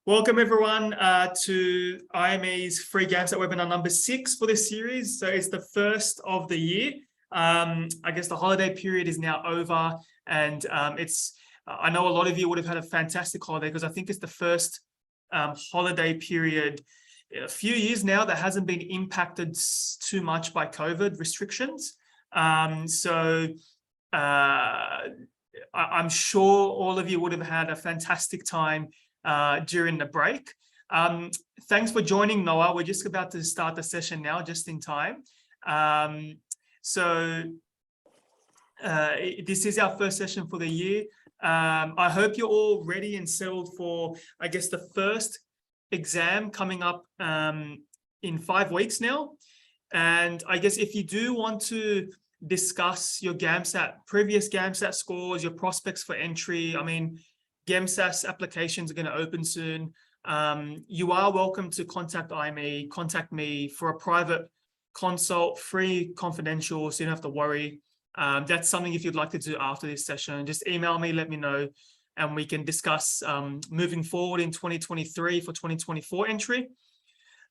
Welcome everyone to IME's free GAMSAT webinar number 6 for this series. So it's the first of the year. I guess the holiday period is now over, and I know a lot of you would have had a fantastic holiday because I think it's the first holiday period in a few years now that hasn't been impacted too much by COVID restrictions. I'm sure all of you would have had a fantastic time during the break. Thanks for joining, Noah. We're just about to start the session now, just in time. This is our first session for the year. I hope you're all ready and settled for, I guess, the first exam coming up in 5 weeks now. And I guess if you do want to discuss your previous GAMSAT scores, your prospects for entry, I mean, GAMSAT applications are going to open soon. You are welcome to contact me for a private consult, free, confidential, so you don't have to worry. That's something if you'd like to do after this session, just email me, let me know, and we can discuss moving forward in 2023 for 2024 entry.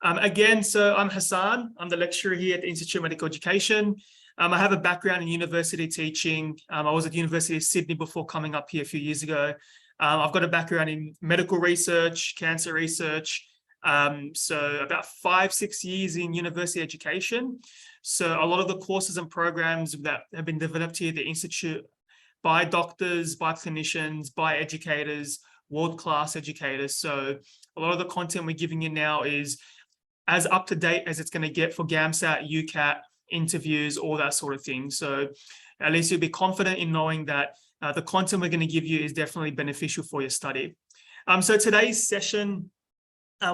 Again, so I'm Hassan. I'm the lecturer here at the Institute of Medical Education. I have a background in university teaching. I was at the University of Sydney before coming up here a few years ago. I've got a background in medical research, cancer research, so about 5-6 years in university education. So a lot of the courses and programs that have been developed here at the Institute by doctors, by clinicians, by educators, world-class educators. So a lot of the content we're giving you now is as up-to-date as it's going to get for GAMSAT, UCAT, interviews, all that sort of thing. So at least you'll be confident in knowing that the content we're going to give you is definitely beneficial for your study. So today's session,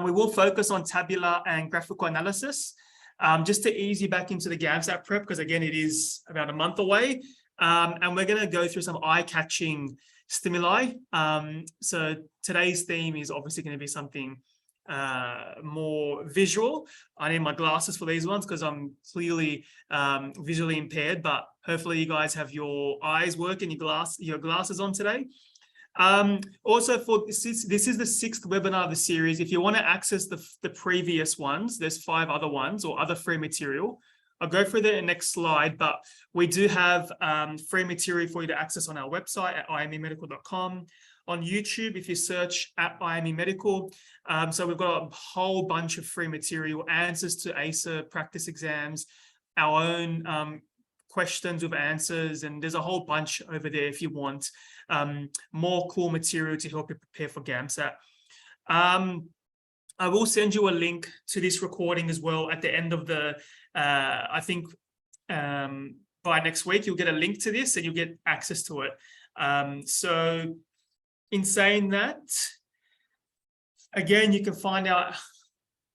we will focus on tabular and graphical analysis, just to ease you back into the GAMSAT prep, because again, it is about a month away. And we're going to go through some eye-catching stimuli. So today's theme is obviously going to be something more visual. I need my glasses for these ones because I'm clearly visually impaired, but hopefully you guys have your eyes working, your glasses on today. Also, this is the 6th webinar of the series. If you want to access the previous ones, there's 5 other ones or other free material. I'll go through the next slide, but we do have free material for you to access on our website at imemedical.com. On YouTube, if you search at IME Medical. So we've got a whole bunch of free material, answers to ACER practice exams, our own questions with answers, and there's a whole bunch over there if you want more cool material to help you prepare for GAMSAT. I will send you a link to this recording as well at the end of the, I think by next week, you'll get a link to this and you'll get access to it. So in saying that, again, you can find out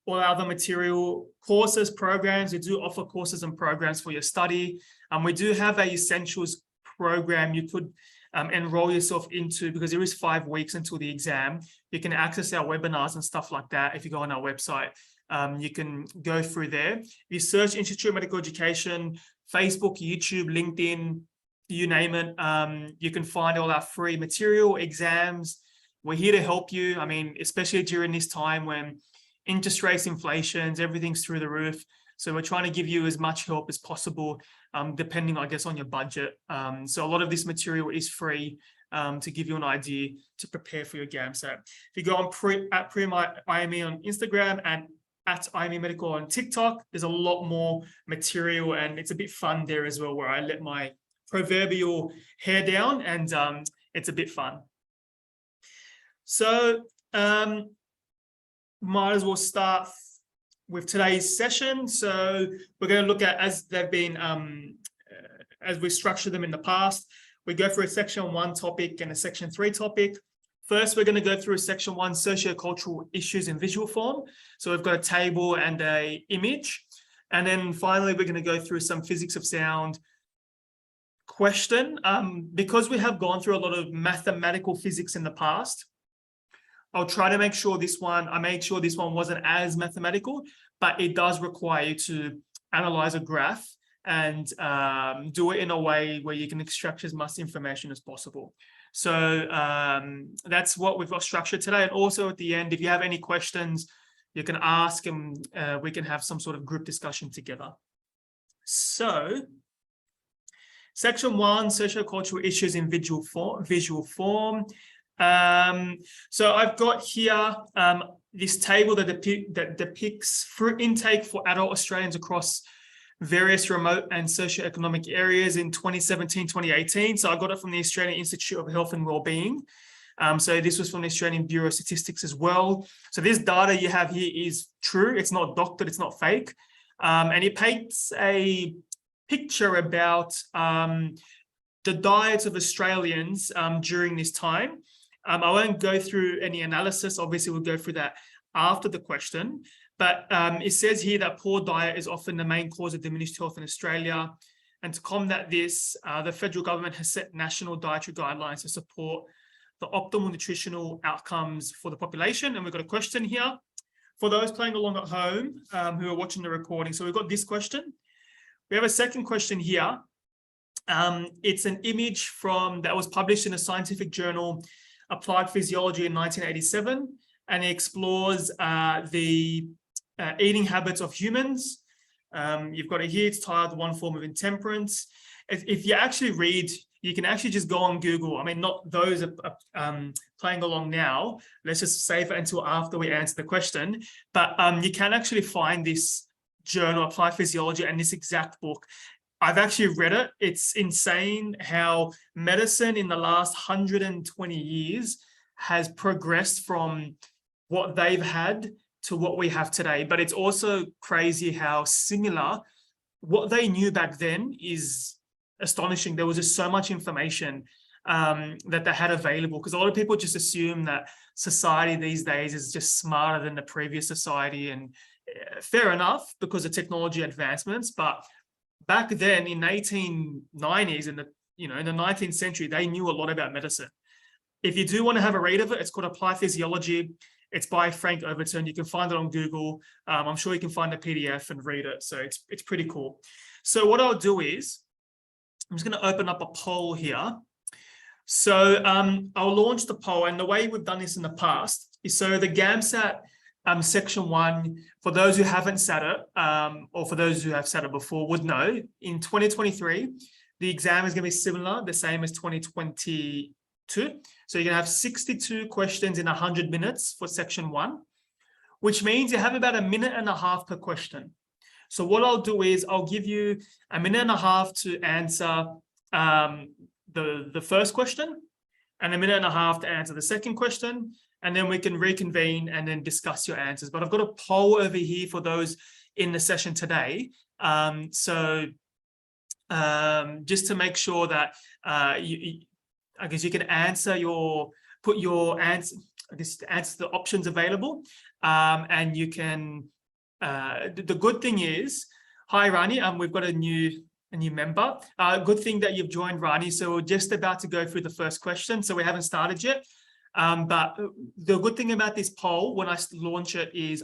all our other material, courses, programs. We do offer courses and programs for your study. We do have a essentials program you could enroll yourself into, because there is 5 weeks until the exam. You can access our webinars and stuff like that. If you go on our website, you can go through there. If you search Institute of Medical Education, Facebook, YouTube, LinkedIn, you name it, you can find all our free material, exams. We're here to help you. I mean, especially during this time when interest rates, inflations, everything's through the roof. So we're trying to give you as much help as possible, depending, I guess, on your budget. So a lot of this material is free to give you an idea to prepare for your GAMSAT. If you go on at IME on Instagram and at IME Medical on TikTok, there's a lot more material, and it's a bit fun there as well, where I let my proverbial hair down, and it's a bit fun. So might as well start with today's session. So we're going to look at, as they've been, as we structured them in the past, we go through a section 1 topic and a section 3 topic. First, we're going to go through section 1, sociocultural issues in visual form. So we've got a table and a image. And then finally, we're going to go through some physics of sound question. Because we have gone through a lot of mathematical physics in the past, I'll try to make sure I made sure this one wasn't as mathematical, but it does require you to analyze a graph and do it in a way where you can extract as much information as possible. So that's what we've got structured today. And also at the end, if you have any questions, you can ask and we can have some sort of group discussion together. So section 1, sociocultural issues in visual form. So I've got here this table that depicts fruit intake for adult Australians across various remote and socioeconomic areas in 2017, 2018. So I got it from the Australian Institute of Health and Wellbeing. So this was from the Australian Bureau of Statistics as well. So this data you have here is true. It's not doctored, it's not fake. And it paints a picture about the diets of Australians during this time. I won't go through any analysis. Obviously, we'll go through that after the question. But it says here that poor diet is often the main cause of diminished health in Australia. And to combat this, the federal government has set national dietary guidelines to support the optimal nutritional outcomes for the population. And we've got a question here for those playing along at home who are watching the recording. So we've got this question. We have a second question here. It's an image that was published in a scientific journal, Applied Physiology in 1987, and it explores the eating habits of humans. You've got it here, it's titled One Form of Intemperance. If you actually read, you can actually just go on Google. I mean, not those playing along now. Let's just save it until after we answer the question. But you can actually find this journal, Applied Physiology, and this exact book. I've actually read it. It's insane how medicine in the last 120 years has progressed from what they've had to what we have today. But it's also crazy how similar what they knew back then is astonishing. There was just so much information that they had available, because a lot of people just assume that society these days is just smarter than the previous society, and fair enough because of technology advancements. But back then in 1890s, in the 19th century, they knew a lot about medicine. If you do want to have a read of it, it's called Applied Physiology. It's by Frank Overton. You can find it on Google. I'm sure you can find a PDF and read it. So it's pretty cool. So what I'll do is I'm just going to open up a poll here. So I'll launch the poll, and the way we've done this in the past is, so the GAMSAT section 1, for those who haven't sat it, or for those who have sat it before would know, in 2023, the exam is going to be similar, the same as 2022. So you're going to have 62 questions in 100 minutes for section 1, which means you have about a minute and a half per question. So what I'll do is I'll give you a minute and a half to answer the first question, and a minute and a half to answer the second question, and then we can reconvene and then discuss your answers. But I've got a poll over here for those in the session today. So just to make sure that I guess you can answer answer the options available, and you can. The good thing is, hi Rani, we've got a new member. Good thing that you've joined, Rani. So we're just about to go through the first question, so we haven't started yet. But the good thing about this poll, when I launch it, is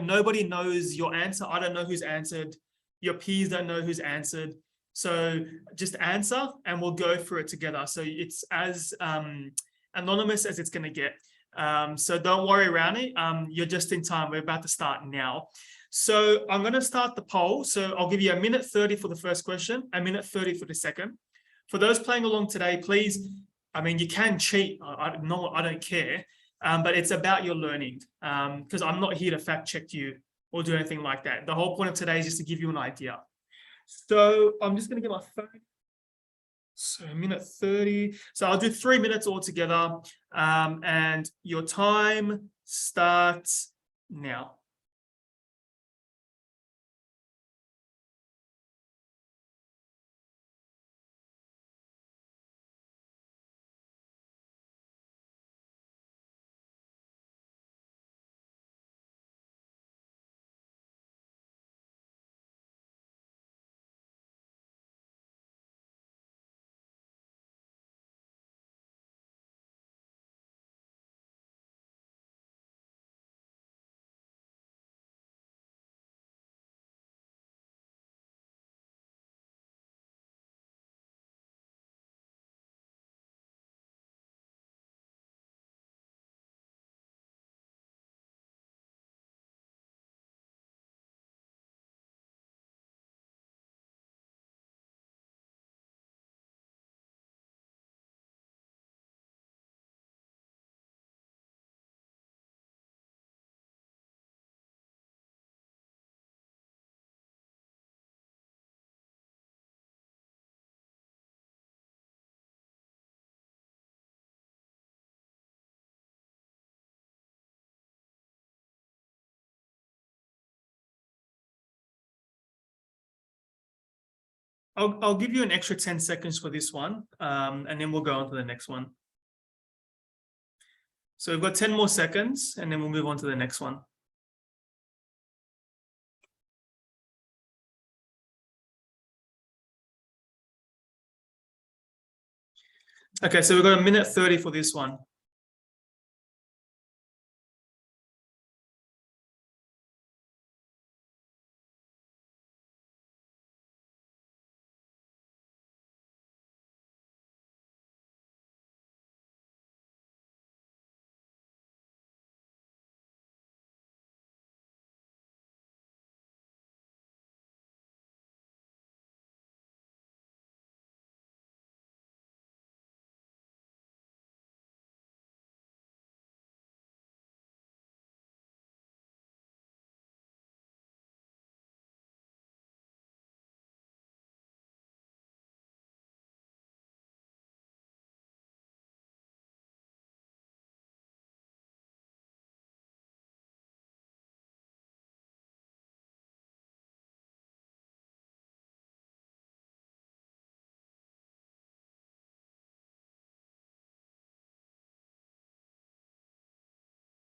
nobody knows your answer. I don't know who's answered. Your peers don't know who's answered. So just answer and we'll go through it together. So it's as anonymous as it's going to get. So don't worry, Rani. You're just in time. We're about to start now. So I'm going to start the poll. So I'll give you a minute 30 for the first question, a minute 30 for the second. For those playing along today, please, I mean, you can cheat. I don't care. But it's about your learning, because I'm not here to fact check you or do anything like that. The whole point of today is just to give you an idea. So I'm just going to get my phone. So a minute 30. So I'll do 3 minutes altogether. And your time starts now. I'll give you an extra 10 seconds for this one, and then we'll go on to the next one. So we've got 10 more seconds, and then we'll move on to the next one. Okay, so we've got 1:30 for this one.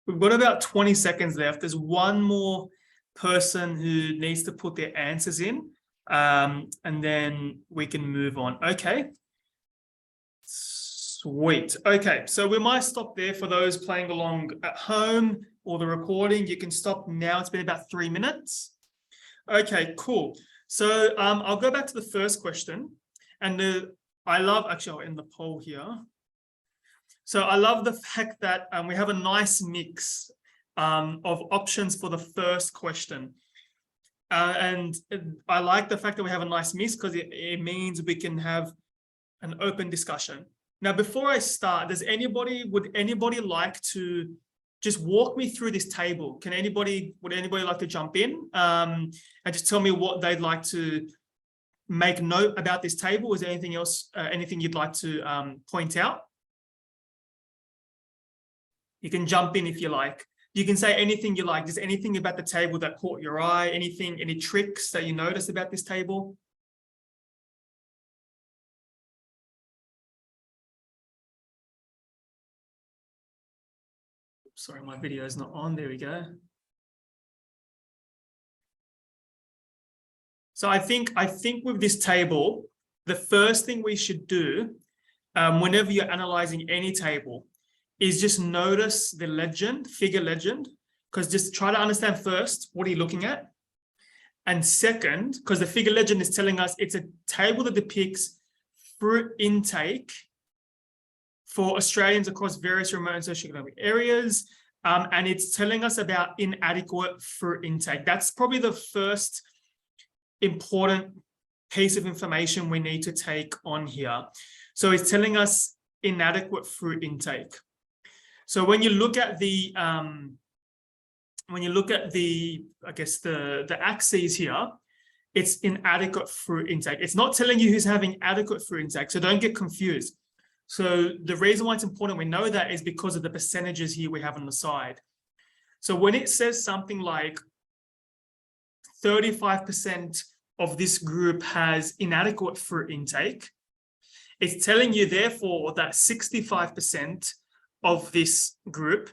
We've got about 20 seconds left. There's one more person who needs to put their answers in, and then we can move on. Okay. Sweet. Okay, so we might stop there for those playing along at home or the recording. You can stop now. It's been about 3 minutes. Okay, cool. So I'll go back to the first question. And I love, actually, I'll end the poll here. So I love the fact that we have a nice mix of options for the first question. And I like the fact that we have a nice mix because it means we can have an open discussion. Now, before I start, would anybody like to just walk me through this table? Would anybody like to jump in and just tell me what they'd like to make note about this table? Is there anything else, anything you'd like to point out? You can jump in if you like. You can say anything you like. Is there anything about the table that caught your eye? Any tricks that you noticed about this table? Sorry, my video is not on. There we go. So I think with this table, the first thing we should do whenever you're analyzing any table is just notice the legend, figure legend, because just try to understand first, what are you looking at? And second, because the figure legend is telling us it's a table that depicts fruit intake for Australians across various remote and socioeconomic areas. And it's telling us about inadequate fruit intake. That's probably the first important piece of information we need to take on here. So it's telling us inadequate fruit intake. So when you look at the, I guess the axes here, it's inadequate fruit intake. It's not telling you who's having adequate fruit intake, so don't get confused. So the reason why it's important we know that is because of the percentages here we have on the side. So when it says something like 35% of this group has inadequate fruit intake, it's telling you therefore that 65% of this group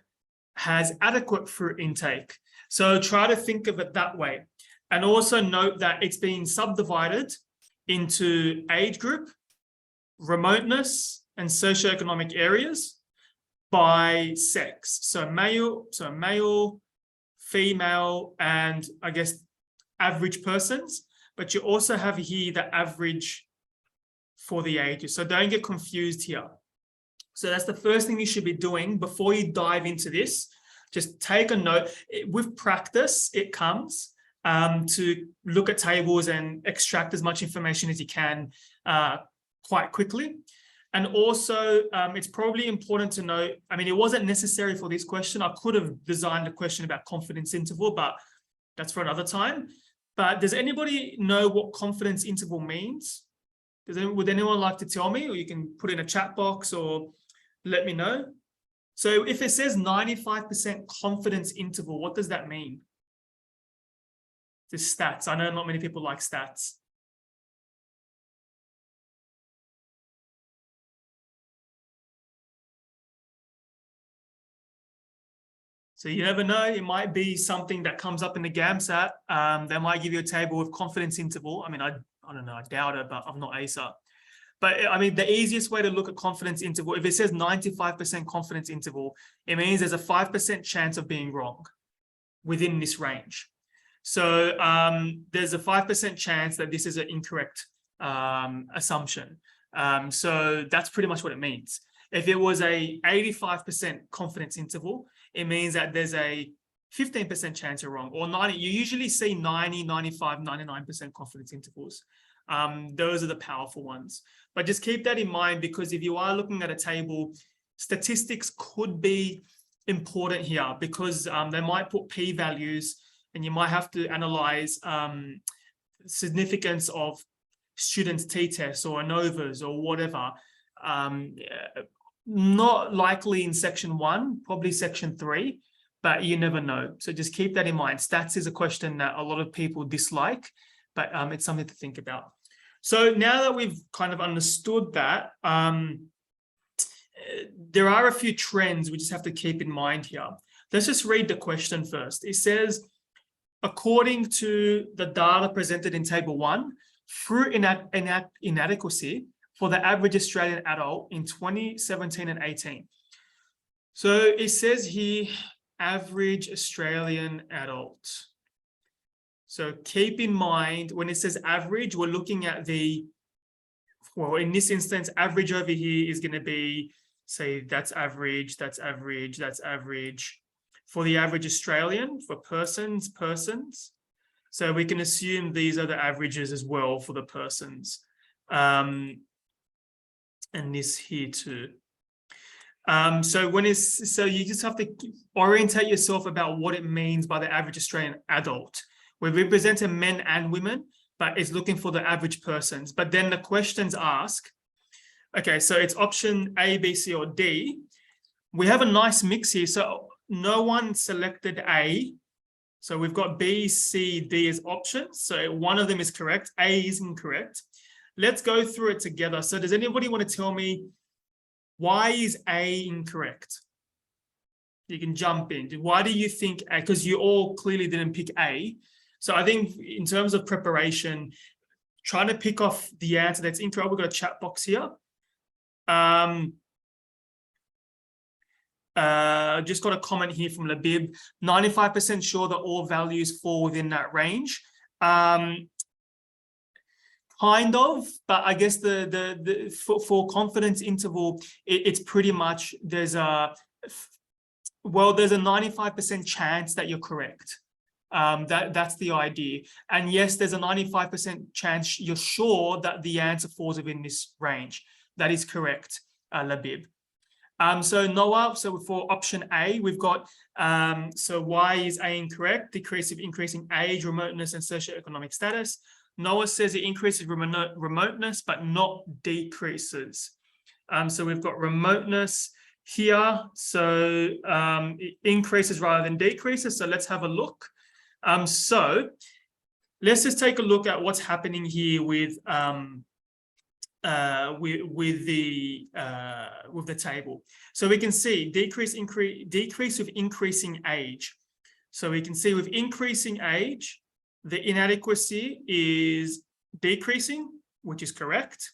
has adequate fruit intake. So try to think of it that way. And also note that it's been subdivided into age group, remoteness, and socioeconomic areas by sex. So male, female, and I guess average persons. But you also have here the average for the ages. So don't get confused here. So that's the first thing you should be doing before you dive into this. Just take a note. With practice, it comes to look at tables and extract as much information as you can quite quickly. And also, it's probably important to know, I mean, it wasn't necessary for this question. I could have designed a question about confidence interval, but that's for another time. But does anybody know what confidence interval means? Would anyone like to tell me, or you can put in a chat box or let me know? So if it says 95% confidence interval, what does that mean? The stats. I know not many people like stats. So you never know, it might be something that comes up in the GAMSAT. They might give you a table with confidence interval. I mean, I don't know, I doubt it, but I'm not ASA. But I mean, the easiest way to look at confidence interval, if it says 95% confidence interval, it means there's a 5% chance of being wrong within this range. So there's a 5% chance that this is an incorrect assumption. So that's pretty much what it means. If it was a 85% confidence interval, it means that there's a 15% chance you're wrong, or 90. You usually see 90, 95, 99% confidence intervals. Those are the powerful ones. But just keep that in mind, because if you are looking at a table, statistics could be important here, because they might put p-values and you might have to analyze significance of students' t-tests or ANOVAs or whatever. Not likely in section 1, probably section 3, but you never know. So just keep that in mind. Stats is a question that a lot of people dislike, but it's something to think about. So now that we've kind of understood that, there are a few trends we just have to keep in mind here. Let's just read the question first. It says, according to the data presented in table 1, fruit inadequacy for the average Australian adult in 2017 and 18. So it says here, average Australian adult. So keep in mind, when it says average, we're looking at the, well, in this instance, average over here is going to be, say, that's average, that's average, that's average. For the average Australian, for persons. So we can assume these are the averages as well for the persons. And this here too. So you just have to orientate yourself about what it means by the average Australian adult. We represent men and women, but it's looking for the average persons. But then the questions ask, okay, so it's option A, B, C, or D. We have a nice mix here. So no one selected A. So we've got B, C, D as options. So one of them is correct. A is incorrect. Let's go through it together. So does anybody want to tell me, why is A incorrect? You can jump in. Why do you think A? Because you all clearly didn't pick A. So I think in terms of preparation, trying to pick off the answer that's incorrect. We've got a chat box here. Just got a comment here from Labib. 95% sure that all values fall within that range. Kind of, but I guess for confidence interval, it's pretty much there's a 95% chance that you're correct. That's the idea. And yes, there's a 95% chance you're sure that the answer falls within this range. That is correct, Labib. So Noah, so for option A, we've got, so why is A incorrect? Decrease of increasing age, remoteness, and socioeconomic status. Noah says it increases remoteness, but not decreases. So we've got remoteness here. So it increases rather than decreases. So let's have a look. So let's just take a look at what's happening here with the table. So we can see decrease with increasing age. So we can see with increasing age, the inadequacy is decreasing, which is correct.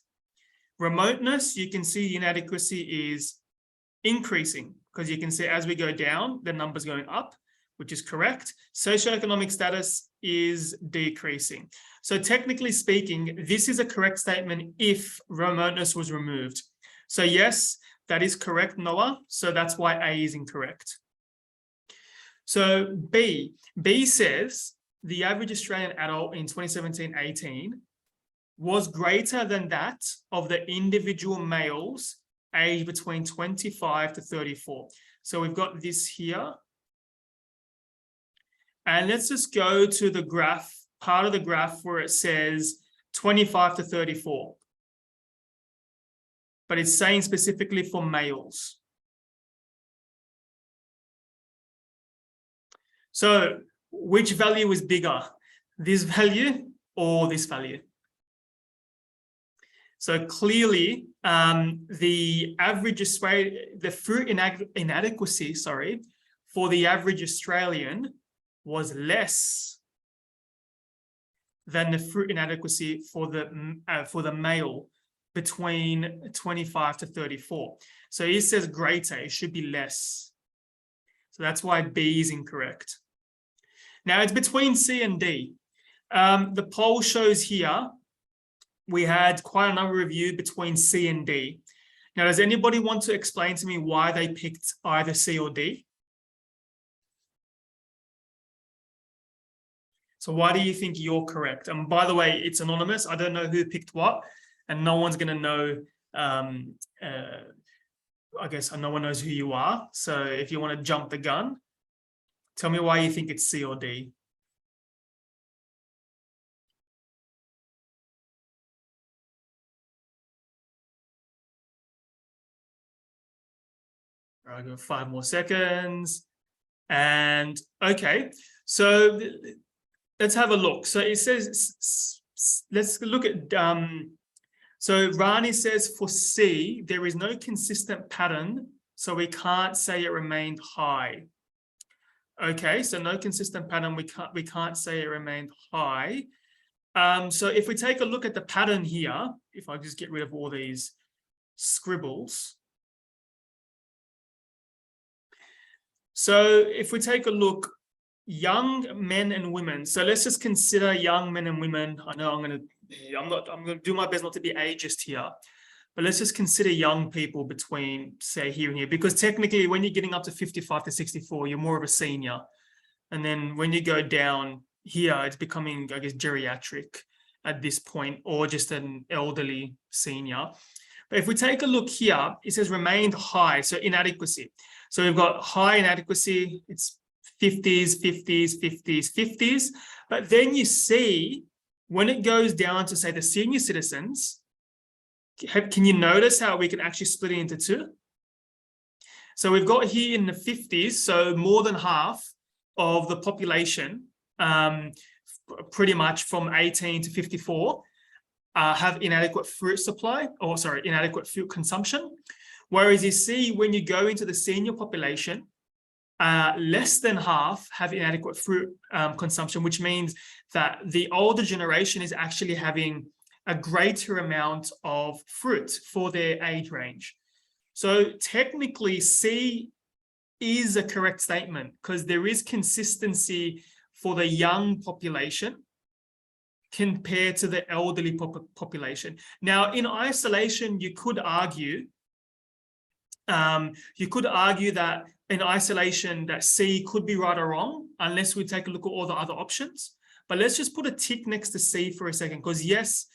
Remoteness, you can see the inadequacy is increasing, because you can see as we go down, the number's going up, which is correct. Socioeconomic status is decreasing. So technically speaking, this is a correct statement if remoteness was removed. So yes, that is correct, Noah. So that's why A is incorrect. So B says the average Australian adult in 2017-18 was greater than that of the individual males aged between 25 to 34. So we've got this here. And let's just go to the graph, part of the graph where it says 25 to 34. But it's saying specifically for males. So which value is bigger, this value or this value? So clearly, the average the fruit inadequacy, for the average Australian was less than the fruit inadequacy for the male between 25 to 34. So he says greater, it should be less. So that's why B is incorrect. Now it's between C and D. The poll shows here, we had quite a number of you between C and D. Now, does anybody want to explain to me why they picked either C or D? So why do you think you're correct? And by the way, it's anonymous. I don't know who picked what, and no one's going to know. I guess no one knows who you are. So if you want to jump the gun, tell me why you think it's C or D. All right, I'll go 5 more seconds. And okay, so let's have a look. So it says, let's look at, so Rani says for C, there is no consistent pattern, so we can't say it remained high. Okay, so no consistent pattern, we can't say it remained high. So if we take a look at the pattern here, if I just get rid of all these scribbles. So if we take a look, young men and women. So let's just consider young men and women. I know I'm going to do my best not to be ageist here, but let's just consider young people between, say, here and here, because technically when you're getting up to 55 to 64, you're more of a senior. And then when you go down here, it's becoming, I guess, geriatric at this point, or just an elderly senior. But if we take a look here, it says remained high, so inadequacy. So we've got high inadequacy, it's 50s, 50s, 50s, 50s. But then you see when it goes down to, say, the senior citizens, can you notice how we can actually split it into two? So we've got here in the 50s, so more than half of the population, pretty much from 18 to 54, have inadequate fruit supply, or sorry, inadequate fruit consumption. Whereas you see when you go into the senior population, less than half have inadequate fruit consumption, which means that the older generation is actually having a greater amount of fruit for their age range. So technically C is a correct statement because there is consistency for the young population compared to the elderly population. Now, in isolation, you could argue that in isolation that C could be right or wrong, unless we take a look at all the other options. But let's just put a tick next to C for a second, because yes,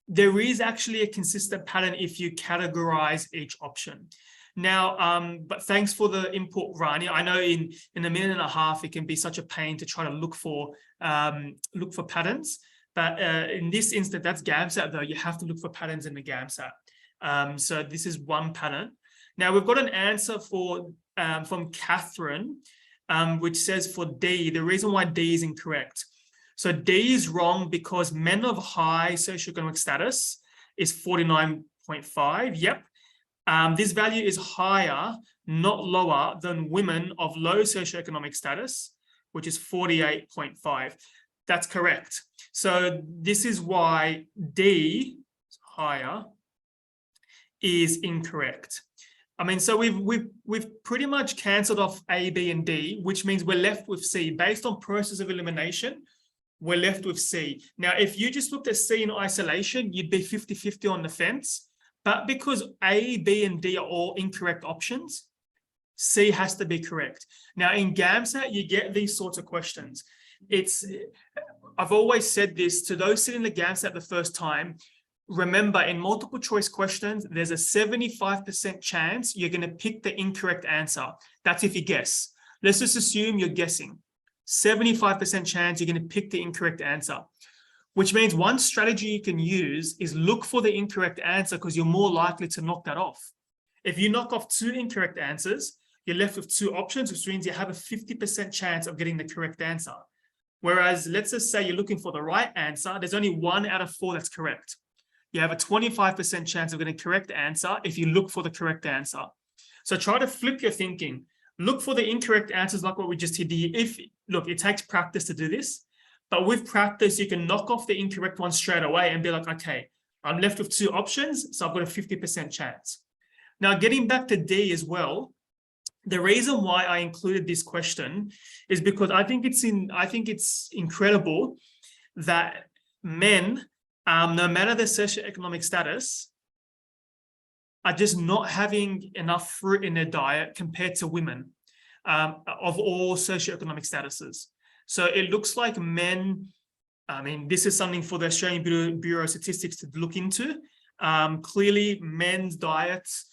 there is actually a consistent pattern if you categorize each option. Now, but thanks for the input, Rani. I know in a minute and a half, it can be such a pain to try to look for patterns. But in this instance, that's GAMSAT though. You have to look for patterns in the GAMSAT. So this is one pattern. Now we've got an answer for from Catherine, which says for D, the reason why D is incorrect. So D is wrong because men of high socioeconomic status is 49.5. Yep. This value is higher, not lower, than women of low socioeconomic status, which is 48.5. That's correct. So this is why D, higher, is incorrect. I mean, so we've pretty much cancelled off A, B, and D, which means we're left with C. Based on process of elimination, we're left with C. Now, if you just looked at C in isolation, you'd be 50-50 on the fence. But because A, B, and D are all incorrect options, C has to be correct. Now, in GAMSAT, you get these sorts of questions. I've always said this to those sitting the GAMSAT the first time. Remember, in multiple choice questions, there's a 75% chance you're going to pick the incorrect answer. That's if you guess. Let's just assume you're guessing. 75% chance you're going to pick the incorrect answer, which means one strategy you can use is look for the incorrect answer because you're more likely to knock that off. If you knock off 2 incorrect answers, you're left with 2 options, which means you have a 50% chance of getting the correct answer. Whereas let's just say you're looking for the right answer, there's only 1 out of 4 that's correct. You have a 25% chance of getting the correct answer if you look for the correct answer. So try to flip your thinking. look for the incorrect answers like what we just did here. Look, it takes practice to do this, but with practice, you can knock off the incorrect one straight away and be like, okay, I'm left with 2 options, so I've got a 50% chance. Now, getting back to D as well, the reason why I included this question is because I think it's incredible that men, no matter their socioeconomic status, are just not having enough fruit in their diet compared to women of all socioeconomic statuses. So it looks like men, I mean, this is something for the Australian Bureau of Statistics to look into. Clearly, men's diets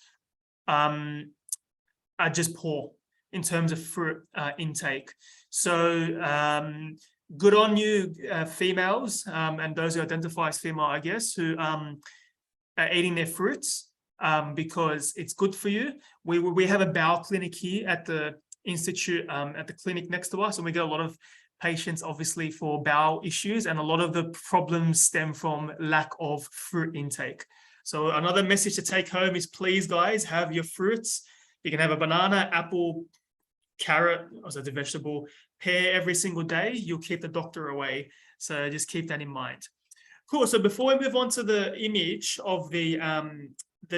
are just poor in terms of fruit intake. So good on you, females, and those who identify as female, I guess, who are eating their fruits because it's good for you. We have a bowel clinic here at the institute, at the clinic next to us, and we get a lot of patients, obviously, for bowel issues, and a lot of the problems stem from lack of fruit intake. So another message to take home is, please, guys, have your fruits. You can have a banana, apple, carrot, also the vegetable, pear every single day. You'll keep the doctor away. So just keep that in mind. Cool. So before we move on to the image of the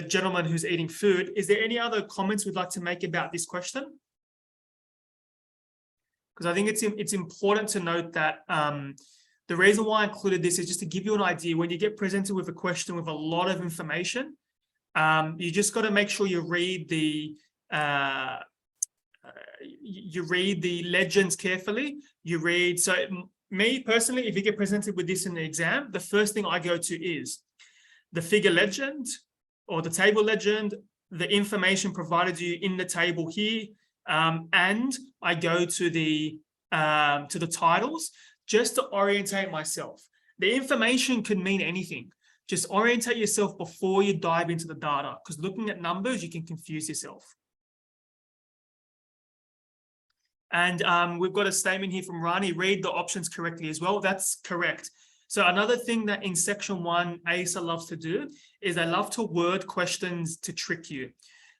gentleman who's eating food, is there any other comments we'd like to make about this question? Because I think it's important to note that the reason why I included this is just to give you an idea. When you get presented with a question with a lot of information, you just got to make sure you read the legends carefully. So me personally, if you get presented with this in the exam, the first thing I go to is the figure legend or the table legend, the information provided to you in the table here, and I go to the titles just to orientate myself. The information could mean anything. Just orientate yourself before you dive into the data, because looking at numbers, you can confuse yourself. And we've got a statement here from Rani, read the options correctly as well. That's correct. So another thing that in section 1, ASA loves to do is they love to word questions to trick you.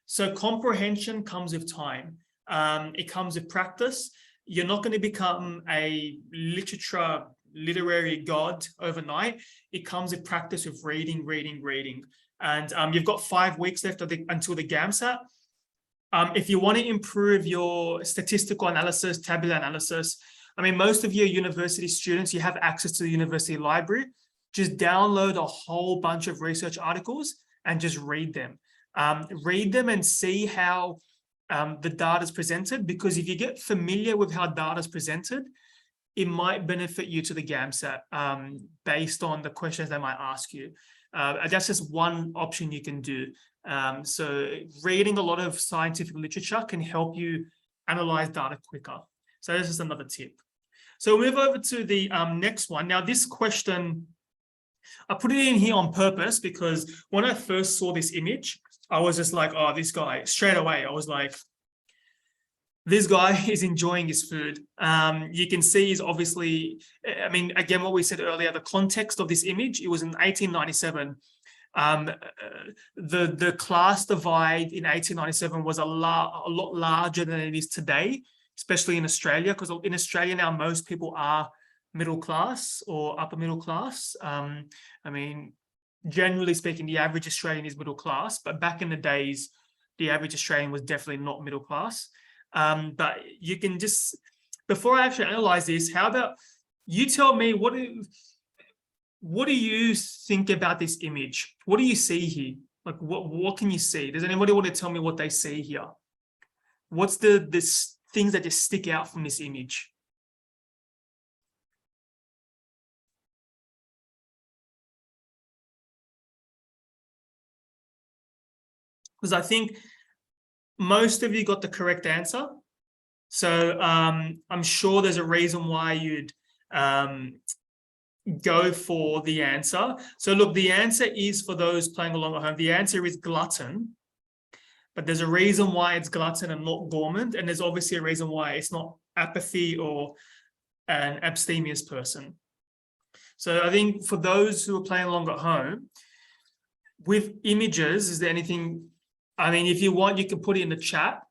So comprehension comes with time. It comes with practice. You're not going to become a literary god overnight. It comes with practice, with reading. And you've got 5 weeks left until the GAMSAT. If you want to improve your statistical analysis, tabular analysis, I mean, most of your university students, you have access to the university library. Just download a whole bunch of research articles and just read them. Read them and see how the data is presented, because if you get familiar with how data is presented, it might benefit you to the GAMSAT based on the questions they might ask you. That's just one option you can do. So reading a lot of scientific literature can help you analyze data quicker. So this is another tip. So we'll move over to the next one. Now, this question, I put it in here on purpose because when I first saw this image, I was just like, oh, this guy, straight away, I was like, this guy is enjoying his food. You can see he's obviously, I mean, again, what we said earlier, the context of this image, it was in 1897. The class divide in 1897 was a lot larger than it is today, especially in Australia, because in Australia now, most people are middle class or upper middle class. I mean, generally speaking, the average Australian is middle class, but back in the days, the average Australian was definitely not middle class. But you can just, before I actually analyze this, how about you tell me, what do you think about this image? What do you see here? Like, what can you see? Does anybody want to tell me what they see here? What's the things that just stick out from this image? Because I think most of you got the correct answer. So I'm sure there's a reason why you'd go for the answer. So look, the answer is, for those playing along at home, the answer is glutton. But there's a reason why it's glutton and not gourmand. And there's obviously a reason why it's not apathy or an abstemious person. So I think for those who are playing along at home, with images, is there anything, I mean, if you want, you can put it in the chat.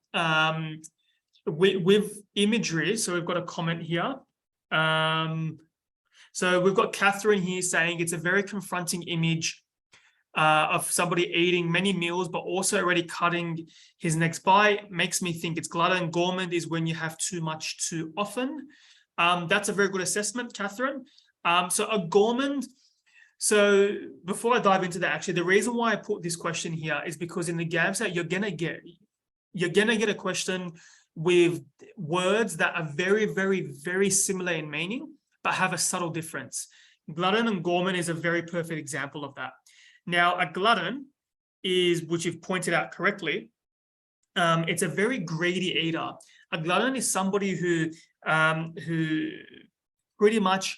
with imagery, so we've got a comment here. So we've got Catherine here saying it's a very confronting image of somebody eating many meals, but also already cutting his next bite. Makes me think it's glutton. Gourmand is when you have too much too often. That's a very good assessment, Catherine. So a gourmand. So before I dive into that, actually, the reason why I put this question here is because in the GAMSAT, you're gonna get a question with words that are very, very, very similar in meaning, but have a subtle difference. Glutton and gourmand is a very perfect example of that. Now, a glutton is, which you've pointed out correctly, it's a very greedy eater. A glutton is somebody who pretty much,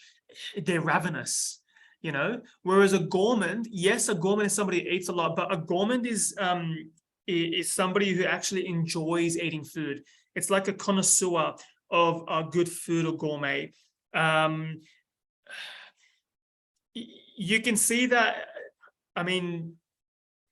they're ravenous, you know? Whereas a gourmand, yes, a gourmand is somebody who eats a lot, but a gourmand is somebody who actually enjoys eating food. It's like a connoisseur of good food or gourmet. You can see that, I mean,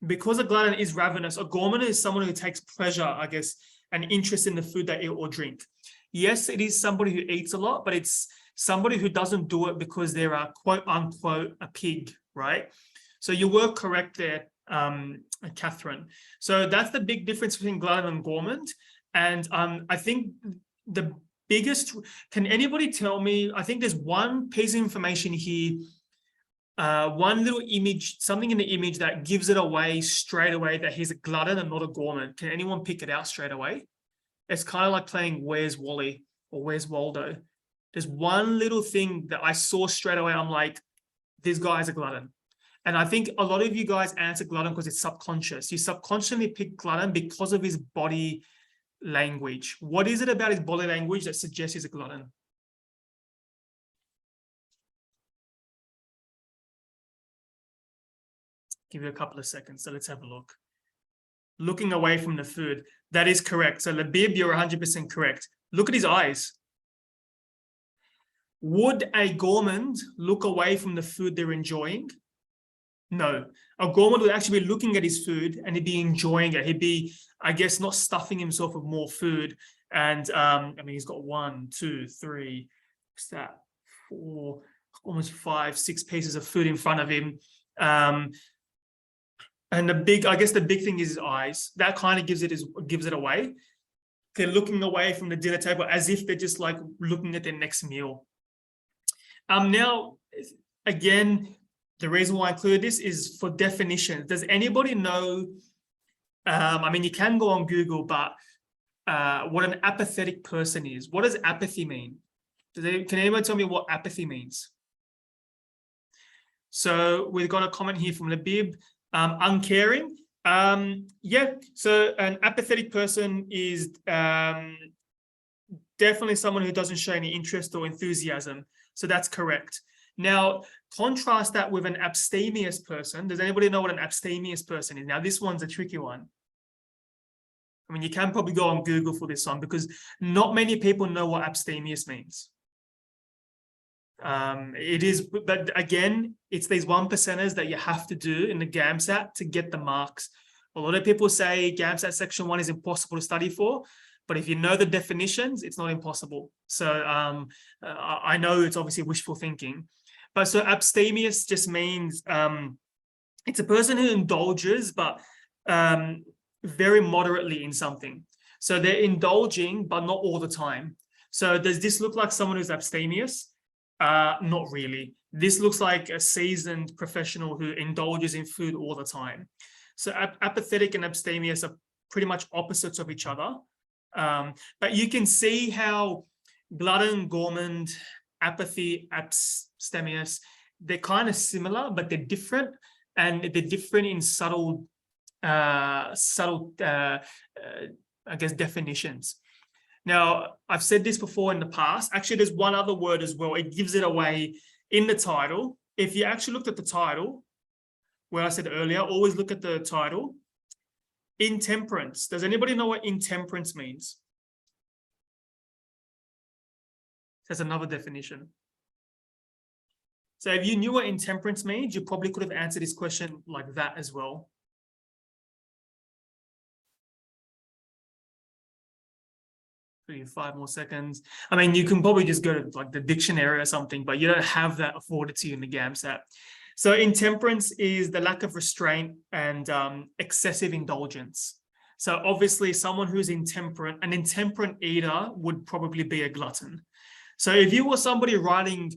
because a glutton is ravenous, a gourmand is someone who takes pleasure, I guess, and interest in the food they eat or drink. Yes, it is somebody who eats a lot, but it's somebody who doesn't do it because they're a quote unquote a pig, right? So you were correct there, Catherine. So that's the big difference between glutton and gourmand. And I think the biggest, can anybody tell me, I think there's one piece of information here, one little image, something in the image that gives it away straight away that he's a glutton and not a gourmand. Can anyone pick it out straight away? It's kind of like playing Where's Wally or Where's Waldo. There's one little thing that I saw straight away. I'm like, this guy's a glutton. And I think a lot of you guys answer glutton because it's subconscious. You subconsciously pick glutton because of his body language. What is it about his body language that suggests he's a glutton? Give you a couple of seconds. So let's have a look. Looking away from the food. That is correct. So Labib, you're 100% correct. Look at his eyes. Would a gourmand look away from the food they're enjoying? No. A gourmand would actually be looking at his food and he'd be enjoying it. He'd be, I guess, not stuffing himself with more food. And I mean, he's got 1, 2, 3, what's that? 4, almost 5, 6 pieces of food in front of him. And the big, I guess the big thing is his eyes. That kind of gives it away. They're looking away from the dinner table as if they're just like looking at their next meal. Now, again, the reason why I included this is for definitions. Does anybody know, I mean, you can go on Google, but what an apathetic person is? What does apathy mean? Can anyone tell me what apathy means? So we've got a comment here from Labib, uncaring. Yeah, so an apathetic person is definitely someone who doesn't show any interest or enthusiasm. So that's correct. Now, contrast that with an abstemious person. Does anybody know what an abstemious person is? Now, this one's a tricky one. I mean, you can probably go on Google for this one because not many people know what abstemious means. It is, but again, it's these 1%ers that you have to do in the GAMSAT to get the marks. A lot of people say GAMSAT section 1 is impossible to study for, but if you know the definitions, it's not impossible. So I know it's obviously wishful thinking, but so abstemious just means it's a person who indulges, but very moderately in something. So they're indulging, but not all the time. So does this look like someone who's abstemious? Not really. This looks like a seasoned professional who indulges in food all the time. So apathetic and abstemious are pretty much opposites of each other. But you can see how glutton, gourmand, apathy, abstemious, they're kind of similar, but they're different. And they're different in subtle, I guess, definitions. Now, I've said this before in the past. Actually, there's one other word as well. It gives it away in the title. If you actually looked at the title, where I said earlier, always look at the title. Intemperance. Does anybody know what intemperance means? That's another definition. So if you knew what intemperance means, you probably could have answered this question like that as well. 5 more seconds. I mean, you can probably just go to like the dictionary or something, but you don't have that afforded to you in the GAMSAT. So intemperance is the lack of restraint and excessive indulgence. So obviously someone who's intemperate, an intemperate eater would probably be a glutton. So if you were somebody writing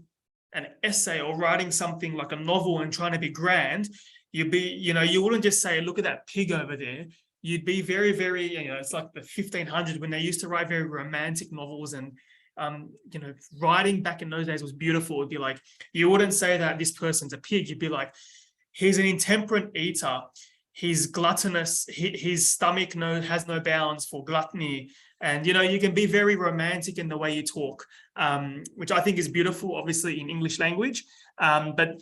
an essay or writing something like a novel and trying to be grand, you'd be, you wouldn't just say, look at that pig over there. You'd be very, very, it's like the 1500s when they used to write very romantic novels, and, writing back in those days was beautiful. It'd be like, you wouldn't say that this person's a pig. You'd be like, he's an intemperate eater. He's gluttonous. His stomach has no bounds for gluttony. And, you can be very romantic in the way you talk, which I think is beautiful, obviously, in English language. But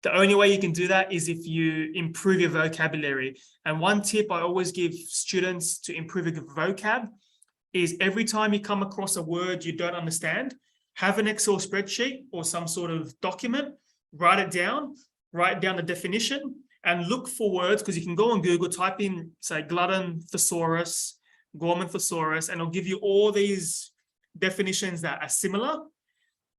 the only way you can do that is if you improve your vocabulary. And one tip I always give students to improve your vocab is every time you come across a word you don't understand, have an Excel spreadsheet or some sort of document, write down the definition, and look for words, because you can go on Google, type in, say, glutton, thesaurus, Gorman thesaurus, and it'll give you all these definitions that are similar.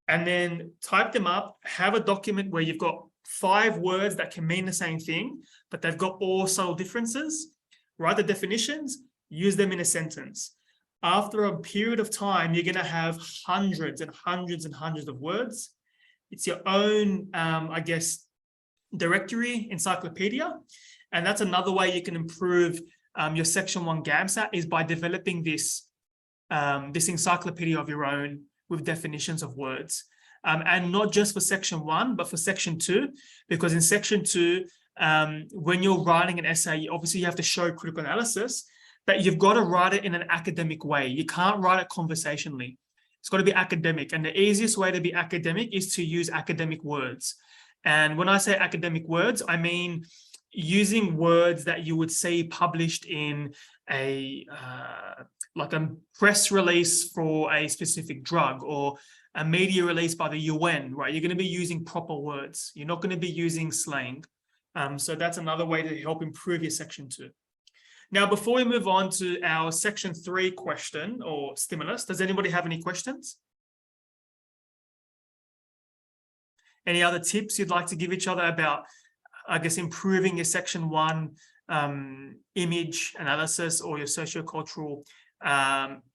And then type them up, have a document where you've got 5 words that can mean the same thing, but they've got all subtle differences. Write the definitions, use them in a sentence. After a period of time, you're going to have hundreds and hundreds and hundreds of words. It's your own, directory, encyclopedia. And that's another way you can improve your Section 1 GAMSAT, is by developing this encyclopedia of your own with definitions of words. And not just for Section 1, but for Section 2, because in Section 2, when you're writing an essay, obviously you have to show critical analysis, but you've got to write it in an academic way. You can't write it conversationally. It's got to be academic. And the easiest way to be academic is to use academic words. And when I say academic words, I mean using words that you would see published in like a press release for a specific drug, or a media release by the UN, right? You're going to be using proper words. You're not going to be using slang. So that's another way to help improve your Section 2. Now, before we move on to our Section 3 question or stimulus, does anybody have any questions? Any other tips you'd like to give each other about, improving your Section 1 image analysis or your sociocultural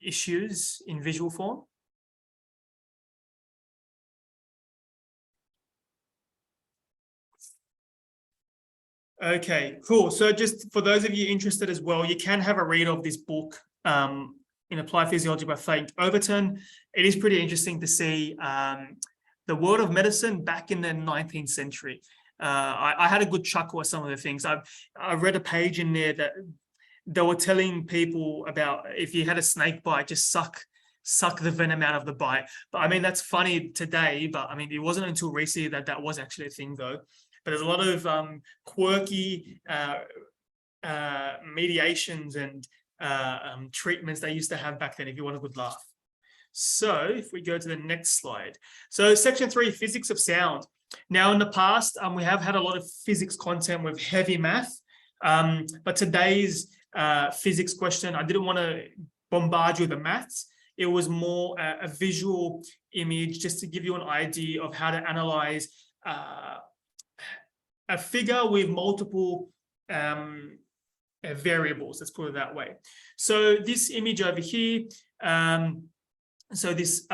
issues in visual form? Okay, cool. So just for those of you interested as well, you can have a read of this book, in Applied Physiology by Frank Overton. It is pretty interesting to see the world of medicine back in the 19th century. I had a good chuckle at some of the things. I read a page in there that they were telling people about, if you had a snake bite, just suck the venom out of the bite. But I mean, that's funny today, but I mean, it wasn't until recently that was actually a thing though. But there's a lot of quirky mediations and treatments they used to have back then if you want a good laugh. So if we go to the next slide. So Section 3, physics of sound. Now in the past, we have had a lot of physics content with heavy math, but today's physics question, I didn't want to bombard you with the maths. It was more a visual image just to give you an idea of how to analyze a figure with multiple variables, let's put it that way. So this image over here, so this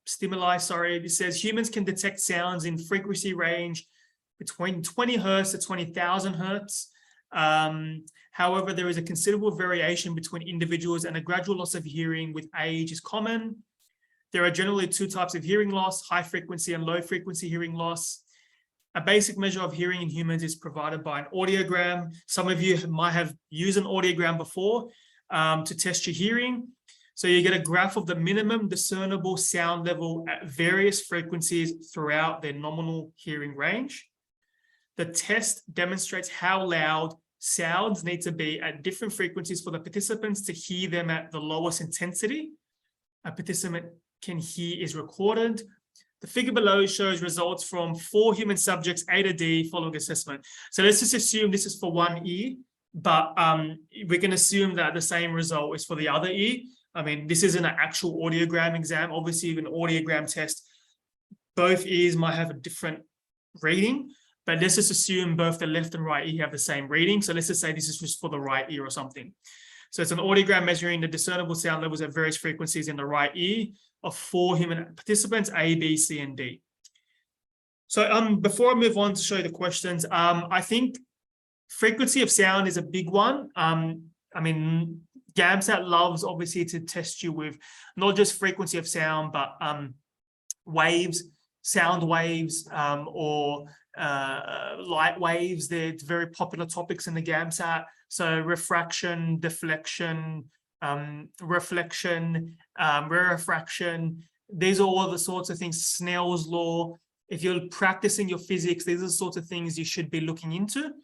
stimuli, this says humans can detect sounds in frequency range between 20 hertz to 20,000 hertz. However, there is a considerable variation between individuals, and a gradual loss of hearing with age is common. There are generally 2 types of hearing loss, high frequency and low frequency hearing loss. A basic measure of hearing in humans is provided by an audiogram. Some of you might have used an audiogram before to test your hearing. So you get a graph of the minimum discernible sound level at various frequencies throughout their nominal hearing range. The test demonstrates how loud sounds need to be at different frequencies for the participants to hear them at the lowest intensity a participant can hear is recorded. The figure below shows results from 4 human subjects, A to D, following assessment. So let's just assume this is for one ear, but we can assume that the same result is for the other ear. I mean, this isn't an actual audiogram exam. Obviously, an audiogram test, both ears might have a different reading, but let's just assume both the left and right ear have the same reading. So let's just say this is just for the right ear or something. So it's an audiogram measuring the discernible sound levels at various frequencies in the right ear of 4 human participants, A, B, C, and D. So before I move on to show you the questions, I think frequency of sound is a big one. I mean, GAMSAT loves obviously to test you with not just frequency of sound, but waves, sound waves, or light waves. They're very popular topics in the GAMSAT. So refraction, deflection, reflection, rarefaction. These are all the sorts of things. Snell's law. If you're practicing your physics, these are the sorts of things you should be looking into.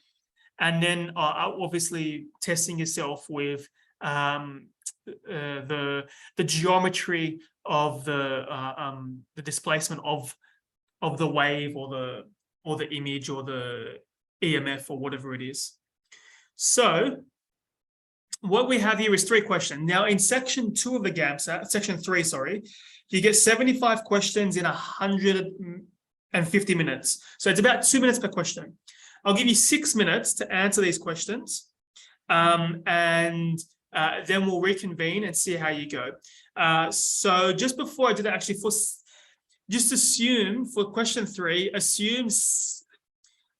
And then obviously testing yourself with the geometry of the displacement of the wave or the image or the EMF or whatever it is. So what we have here is 3 questions. Now in section 2 of the GAMSAT, section 3, sorry, you get 75 questions in 150 minutes. So it's about 2 minutes per question. I'll give you 6 minutes to answer these questions, and then we'll reconvene and see how you go. So just before I do that, actually, just assume for question 3, assume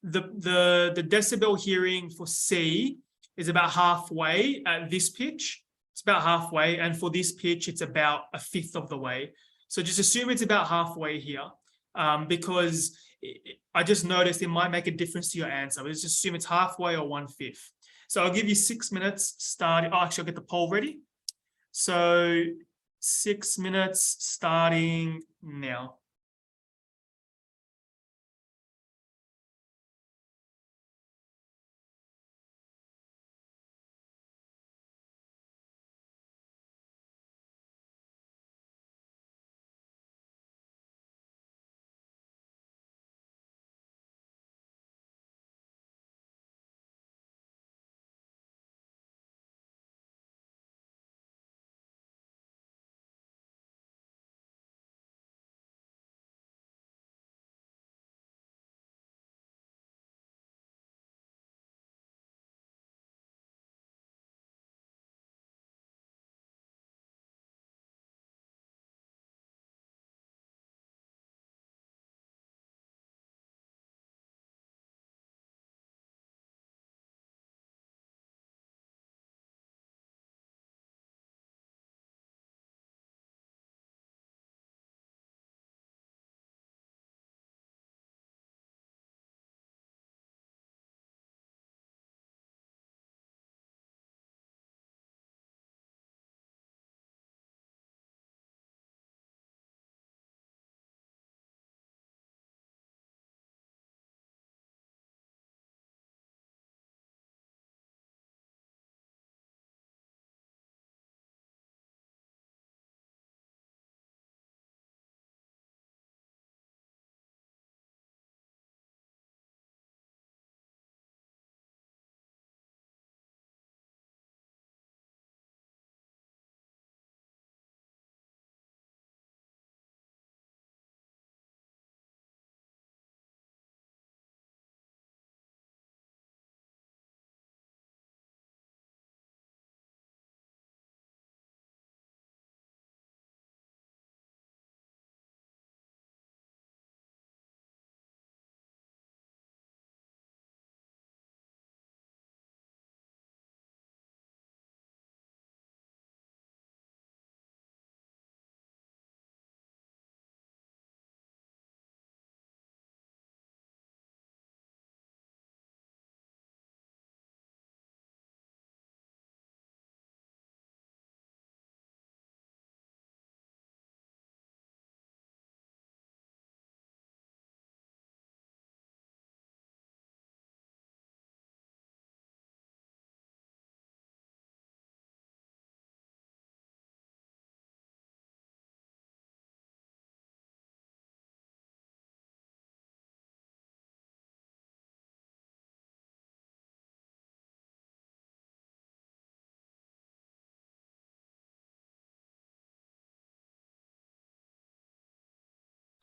the decibel hearing for C is about halfway at this pitch. It's about halfway, and for this pitch, it's about 1/5 of the way. So just assume it's about halfway here, because I just noticed it might make a difference to your answer. Let's just assume it's halfway or 1/5. So I'll give you 6 minutes starting. Oh, actually, I'll get the poll ready. So 6 minutes starting now.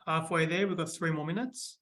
Halfway there, we've got 3 more minutes.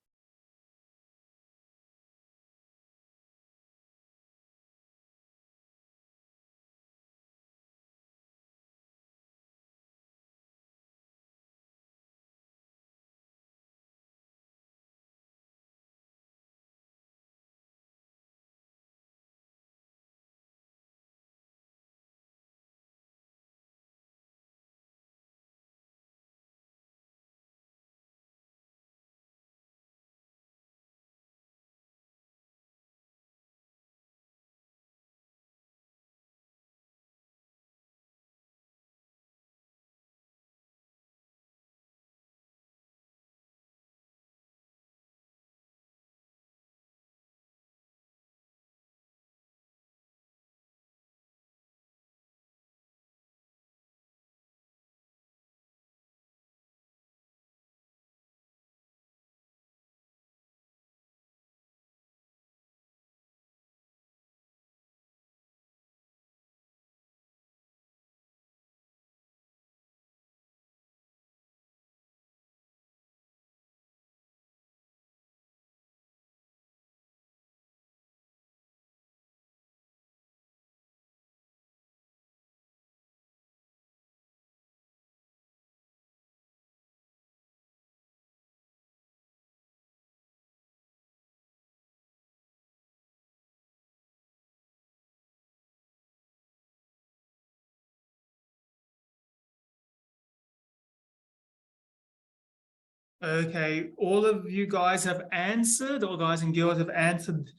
Okay, all of you guys have answered, all guys and girls have answered.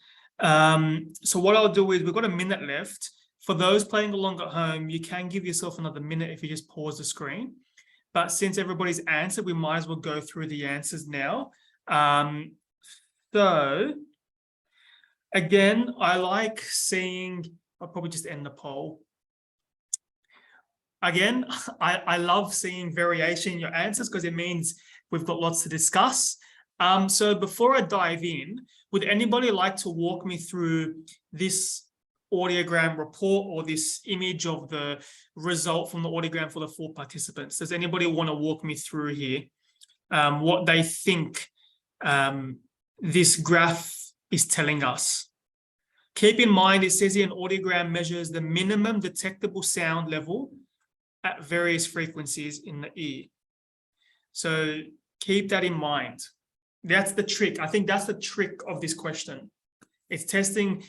So what I'll do is we've got a minute left. For those playing along at home, you can give yourself another minute if you just pause the screen. But since everybody's answered, we might as well go through the answers now. So again, I like seeing, I'll probably just end the poll. Again, I love seeing variation in your answers because it means we've got lots to discuss. So before I dive in, would anybody like to walk me through this audiogram report or this image of the result from the audiogram for the 4 participants? Does anybody want to walk me through here what they think this graph is telling us? Keep in mind, it says here an audiogram measures the minimum detectable sound level at various frequencies in the ear. So keep that in mind. That's the trick. I think that's the trick of this question. It's testing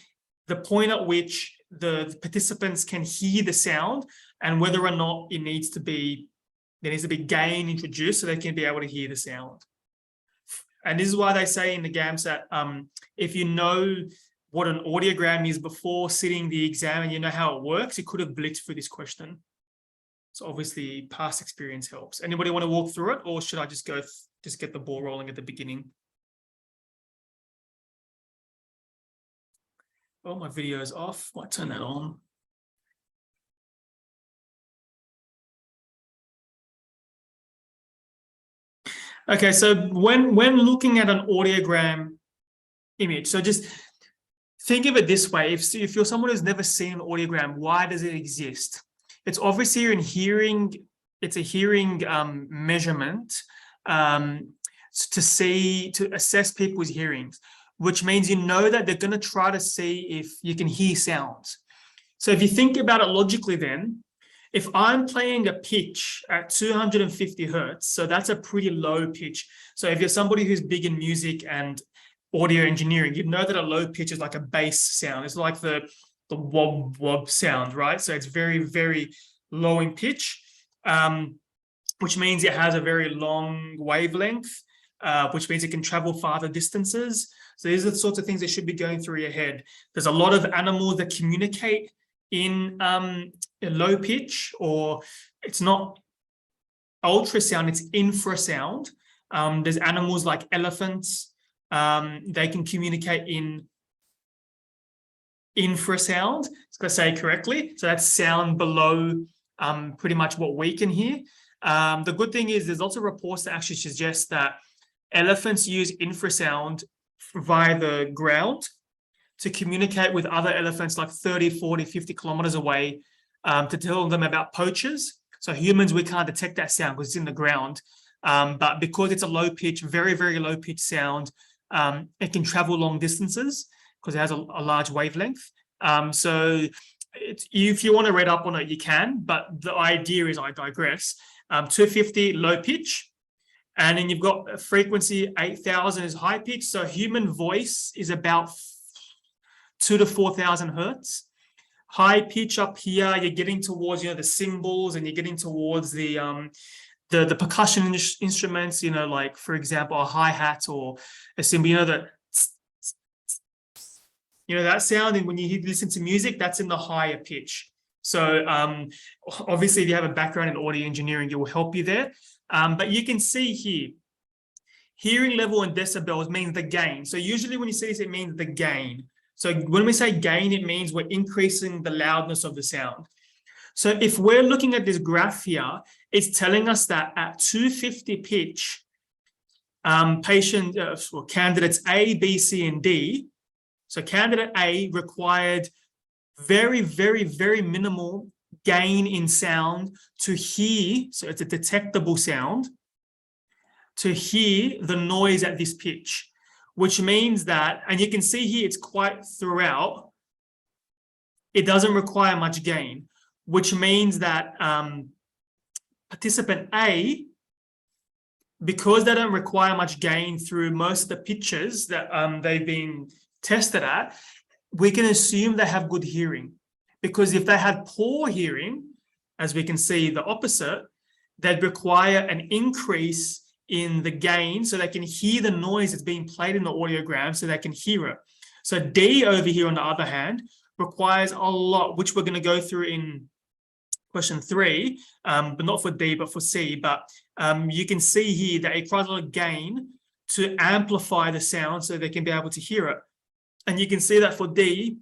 the point at which the participants can hear the sound and whether or not there needs to be gain introduced so they can be able to hear the sound. And this is why they say in the GAMSAT, if you know what an audiogram is before sitting the exam and you know how it works, you could have blitzed through this question. So obviously past experience helps. Anybody want to walk through it, or should I just get the ball rolling at the beginning? Oh, my video is off. Might turn that on. Okay, so when looking at an audiogram image, so just think of it this way. If you're someone who's never seen an audiogram, why does it exist? It's obviously in hearing, it's a hearing measurement to assess people's hearings, which means you know that they're going to try to see if you can hear sounds. So if you think about it logically then, if I'm playing a pitch at 250 hertz, so that's a pretty low pitch. So if you're somebody who's big in music and audio engineering, you know that a low pitch is like a bass sound. It's like the wob wob sound, right? So it's very, very low in pitch, which means it has a very long wavelength, which means it can travel farther distances. So these are the sorts of things that should be going through your head. There's a lot of animals that communicate in a low pitch, or it's not ultrasound, it's infrasound. There's animals like elephants, they can communicate in infrasound, it's going to say correctly. So that's sound below pretty much what we can hear. The good thing is there's lots of reports that actually suggest that elephants use infrasound via the ground to communicate with other elephants like 30, 40, 50 kilometers away to tell them about poachers. So humans, we can't detect that sound because it's in the ground. but because it's a low pitch, very, very low pitch sound, it can travel long distances because it has a large wavelength. So if you want to read up on it, you can, but the idea is, I digress, 250 low pitch, and then you've got a frequency 8,000 is high pitch. So human voice is about 2,000 to 4,000 hertz. High pitch up here, you're getting towards, the cymbals, and you're getting towards the percussion instruments, like, for example, a hi-hat or a cymbal, that sound, and when you listen to music, that's in the higher pitch. So obviously, if you have a background in audio engineering, it will help you there. But you can see here, hearing level in decibels means the gain. So usually when you see this, it means the gain. So when we say gain, it means we're increasing the loudness of the sound. So if we're looking at this graph here, it's telling us that at 250 pitch, candidates A, B, C, and D. So candidate A required very, very, very minimal gain in sound to hear, so it's a detectable sound, to hear the noise at this pitch, which means that, and you can see here it's quite throughout, it doesn't require much gain, which means that participant A, because they don't require much gain through most of the pitches that they've been tested at, we can assume they have good hearing. Because if they had poor hearing, as we can see the opposite, they'd require an increase in the gain so they can hear the noise that's being played in the audiogram so they can hear it. So D over here, on the other hand, requires a lot, which we're going to go through in question 3, but not for D, but for C. But you can see here that it requires a lot of gain to amplify the sound so they can be able to hear it. And you can see that for D,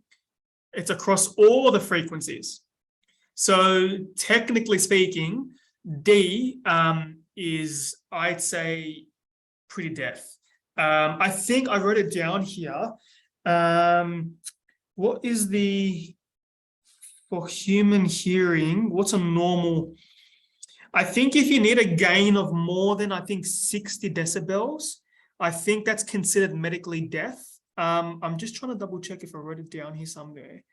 it's across all the frequencies. So technically speaking, D is, I'd say, pretty deaf. I think I wrote it down here. What is for human hearing, what's a normal? I think if you need a gain of more than, 60 decibels, I think that's considered medically deaf. I'm just trying to double check if I wrote it down here somewhere.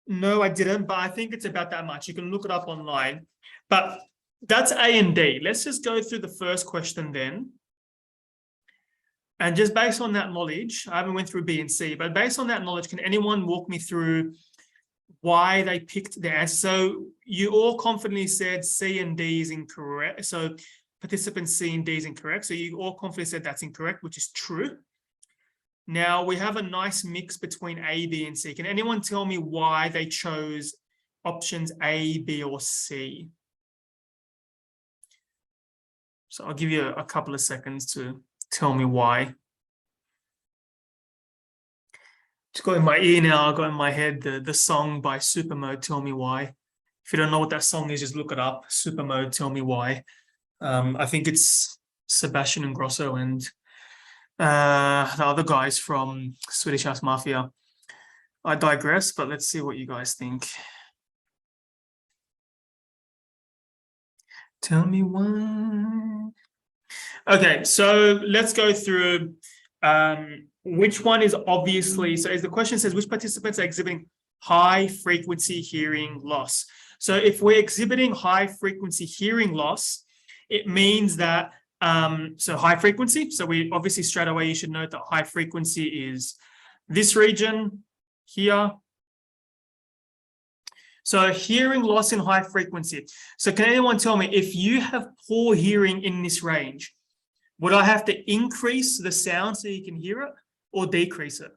No, I didn't, but I think it's about that much. You can look it up online. But that's A and D. Let's just go through the first question then. And just based on that knowledge, I haven't went through B and C, but based on that knowledge, can anyone walk me through why they picked the answer? So you all confidently said C and D is incorrect. So participant C and D is incorrect. So you all confidently said that's incorrect, which is true. Now we have a nice mix between A, B, and C. Can anyone tell me why they chose options A, B, or C? So I'll give you a couple of seconds to tell me why. Just got in my ear now, I got in my head the song by Supermode, Tell Me Why. If you don't know what that song is, just look it up. Supermode, Tell Me Why. I think it's Sebastian Ingrosso and the other guys from Swedish House Mafia. I digress, but let's see what you guys think. Tell me why. Okay, so let's go through which one is obviously, so as the question says, which participants are exhibiting high frequency hearing loss? So if we're exhibiting high frequency hearing loss, it means that, so high frequency, so we obviously straight away you should note that high frequency is this region here. So hearing loss in high frequency. So can anyone tell me, if you have poor hearing in this range, would I have to increase the sound so you can hear it or decrease it?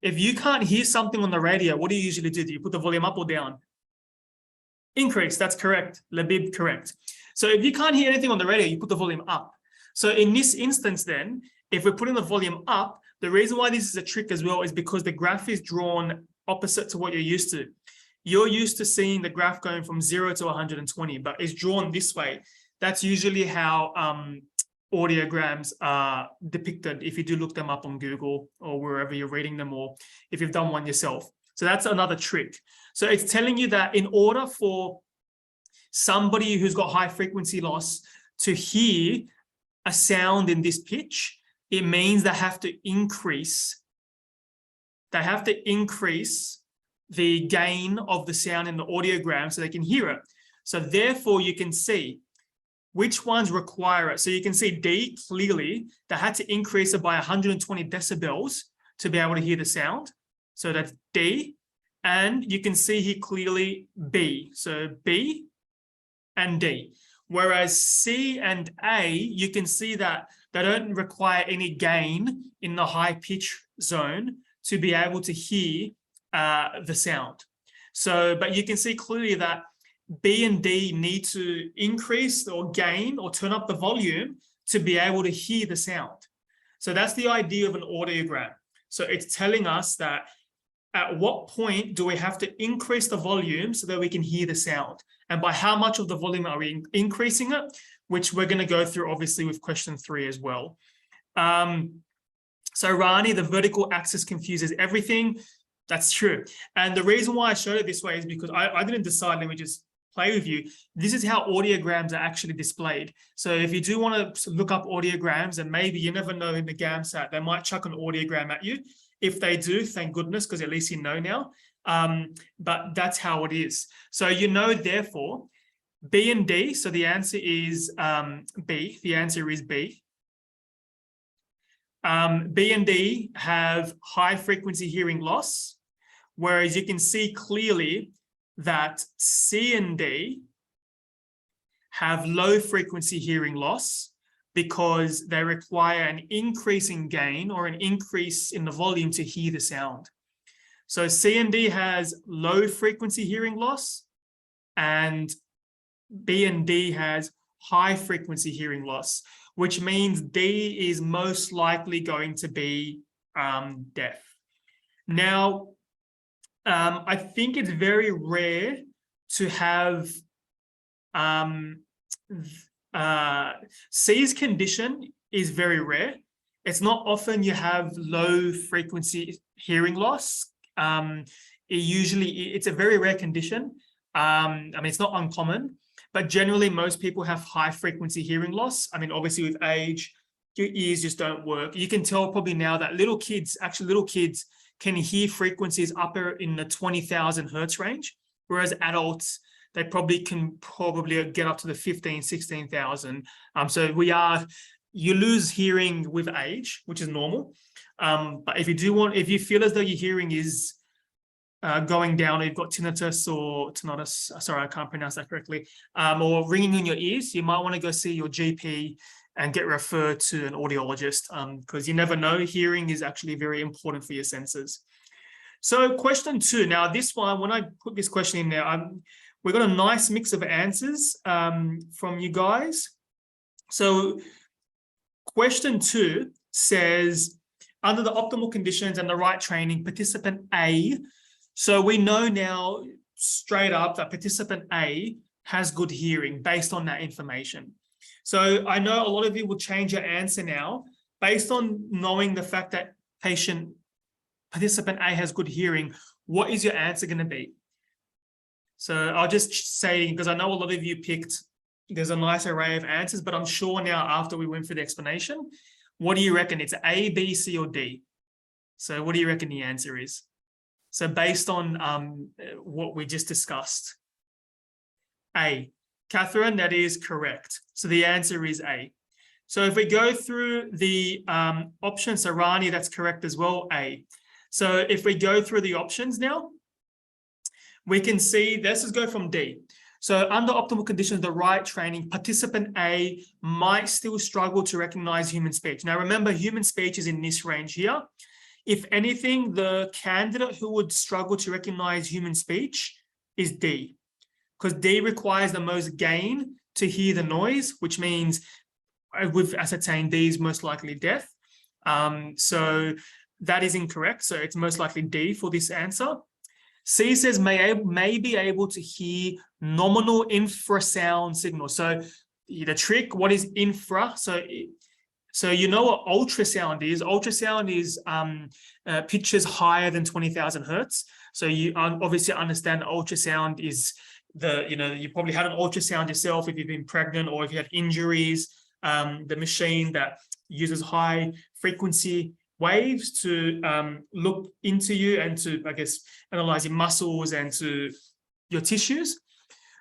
If you can't hear something on the radio, what do you usually do? Do you put the volume up or down? Increase, that's correct. Labib, correct. So if you can't hear anything on the radio, you put the volume up. So in this instance then, if we're putting the volume up, the reason why this is a trick as well is because the graph is drawn opposite to what you're used to. You're used to seeing the graph going from 0 to 120, but it's drawn this way. That's usually how audiograms are depicted if you do look them up on Google or wherever you're reading them, or if you've done one yourself. So that's another trick. So it's telling you that in order for somebody who's got high frequency loss to hear a sound in this pitch, it means they have to increase the gain of the sound in the audiogram so they can hear it. So therefore you can see which ones require it. So you can see D clearly, they had to increase it by 120 decibels to be able to hear the sound. So that's D. And you can see here clearly B. So B and D. Whereas C and A, you can see that they don't require any gain in the high pitch zone to be able to hear the sound. So, but you can see clearly that B and D need to increase or gain or turn up the volume to be able to hear the sound. So that's the idea of an audiogram. So it's telling us that at what point do we have to increase the volume so that we can hear the sound? And by how much of the volume are we increasing it? Which we're going to go through obviously with question 3 as well. So Rani, the vertical axis confuses everything. That's true. And the reason why I showed it this way is because I didn't decide, let me just play with you. This is how audiograms are actually displayed. So if you do want to look up audiograms, and maybe you never know in the GAMSAT, they might chuck an audiogram at you. If they do, thank goodness, because at least you know now. But that's how it is. So you know, therefore, B and D, so the answer is B. The answer is B. B and D have high frequency hearing loss, whereas you can see clearly that C and D have low frequency hearing loss because they require an increase in gain or an increase in the volume to hear the sound. So C and D has low frequency hearing loss, and B and D has high frequency hearing loss, which means D is most likely going to be deaf. Now, I think it's very rare to have C's condition is very rare. It's not often you have low frequency hearing loss. It's a very rare condition. I mean, it's not uncommon, but generally most people have high frequency hearing loss. I mean, obviously with age, your ears just don't work. You can tell probably now that little kids can hear frequencies upper in the 20,000 hertz range, whereas adults, they can get up to the 15, 16,000. So you lose hearing with age, which is normal. But if you feel as though your hearing is going down, or you've got tinnitus, sorry, I can't pronounce that correctly, or ringing in your ears, you might want to go see your GP and get referred to an audiologist, because you never know, hearing is actually very important for your senses. So question 2, now this one, when I put this question in there, we got a nice mix of answers from you guys. So question 2 says, under the optimal conditions and the right training, participant A. So we know now straight up that participant A has good hearing based on that information. So I know a lot of you will change your answer now based on knowing the fact that participant A has good hearing. What is your answer going to be? So I'll just say, because I know a lot of you there's a nice array of answers, but I'm sure now after we went through the explanation, what do you reckon? It's A, B, C, or D? So what do you reckon the answer is? So based on what we just discussed. A. Catherine, that is correct. So the answer is A. So if we go through the options, so Rani, that's correct as well, A. So if we go through the options now, we can see, let's just go from D. So under optimal conditions, the right training, participant A might still struggle to recognize human speech. Now remember, human speech is in this range here. If anything, the candidate who would struggle to recognize human speech is D, because D requires the most gain to hear the noise, which means we've ascertained D is most likely deaf. So that is incorrect. So it's most likely D for this answer. C says may be able to hear nominal infrasound signals. So the trick, what is infra? So So you know what ultrasound is? Ultrasound is pitches higher than 20,000 hertz. So you obviously understand ultrasound is you probably had an ultrasound yourself if you've been pregnant or if you had injuries. The machine that uses high frequency waves to look into you and to, I guess, analyze your muscles and to your tissues.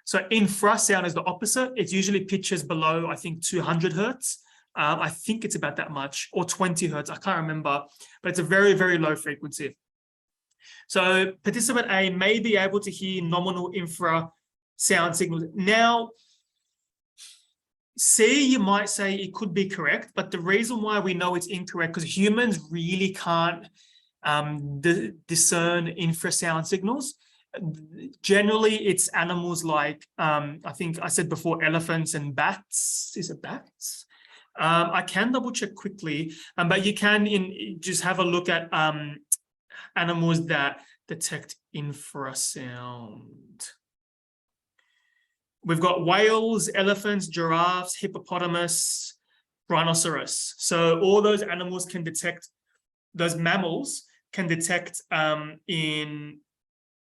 So infrasound is the opposite. It usually pitches below, I think, 200 hertz. I think it's about that much, or 20 hertz. I can't remember, but it's a very, very low frequency. So participant A may be able to hear nominal infrasound signals. Now, C, you might say it could be correct, but the reason why we know it's incorrect because humans really can't discern infrasound signals. Generally, it's animals like, I think I said before, elephants and bats. Is it bats? I can double check quickly, but you can just have a look at animals that detect infrasound. We've got whales, elephants, giraffes, hippopotamus, rhinoceros. So all those animals can detect, those mammals can detect in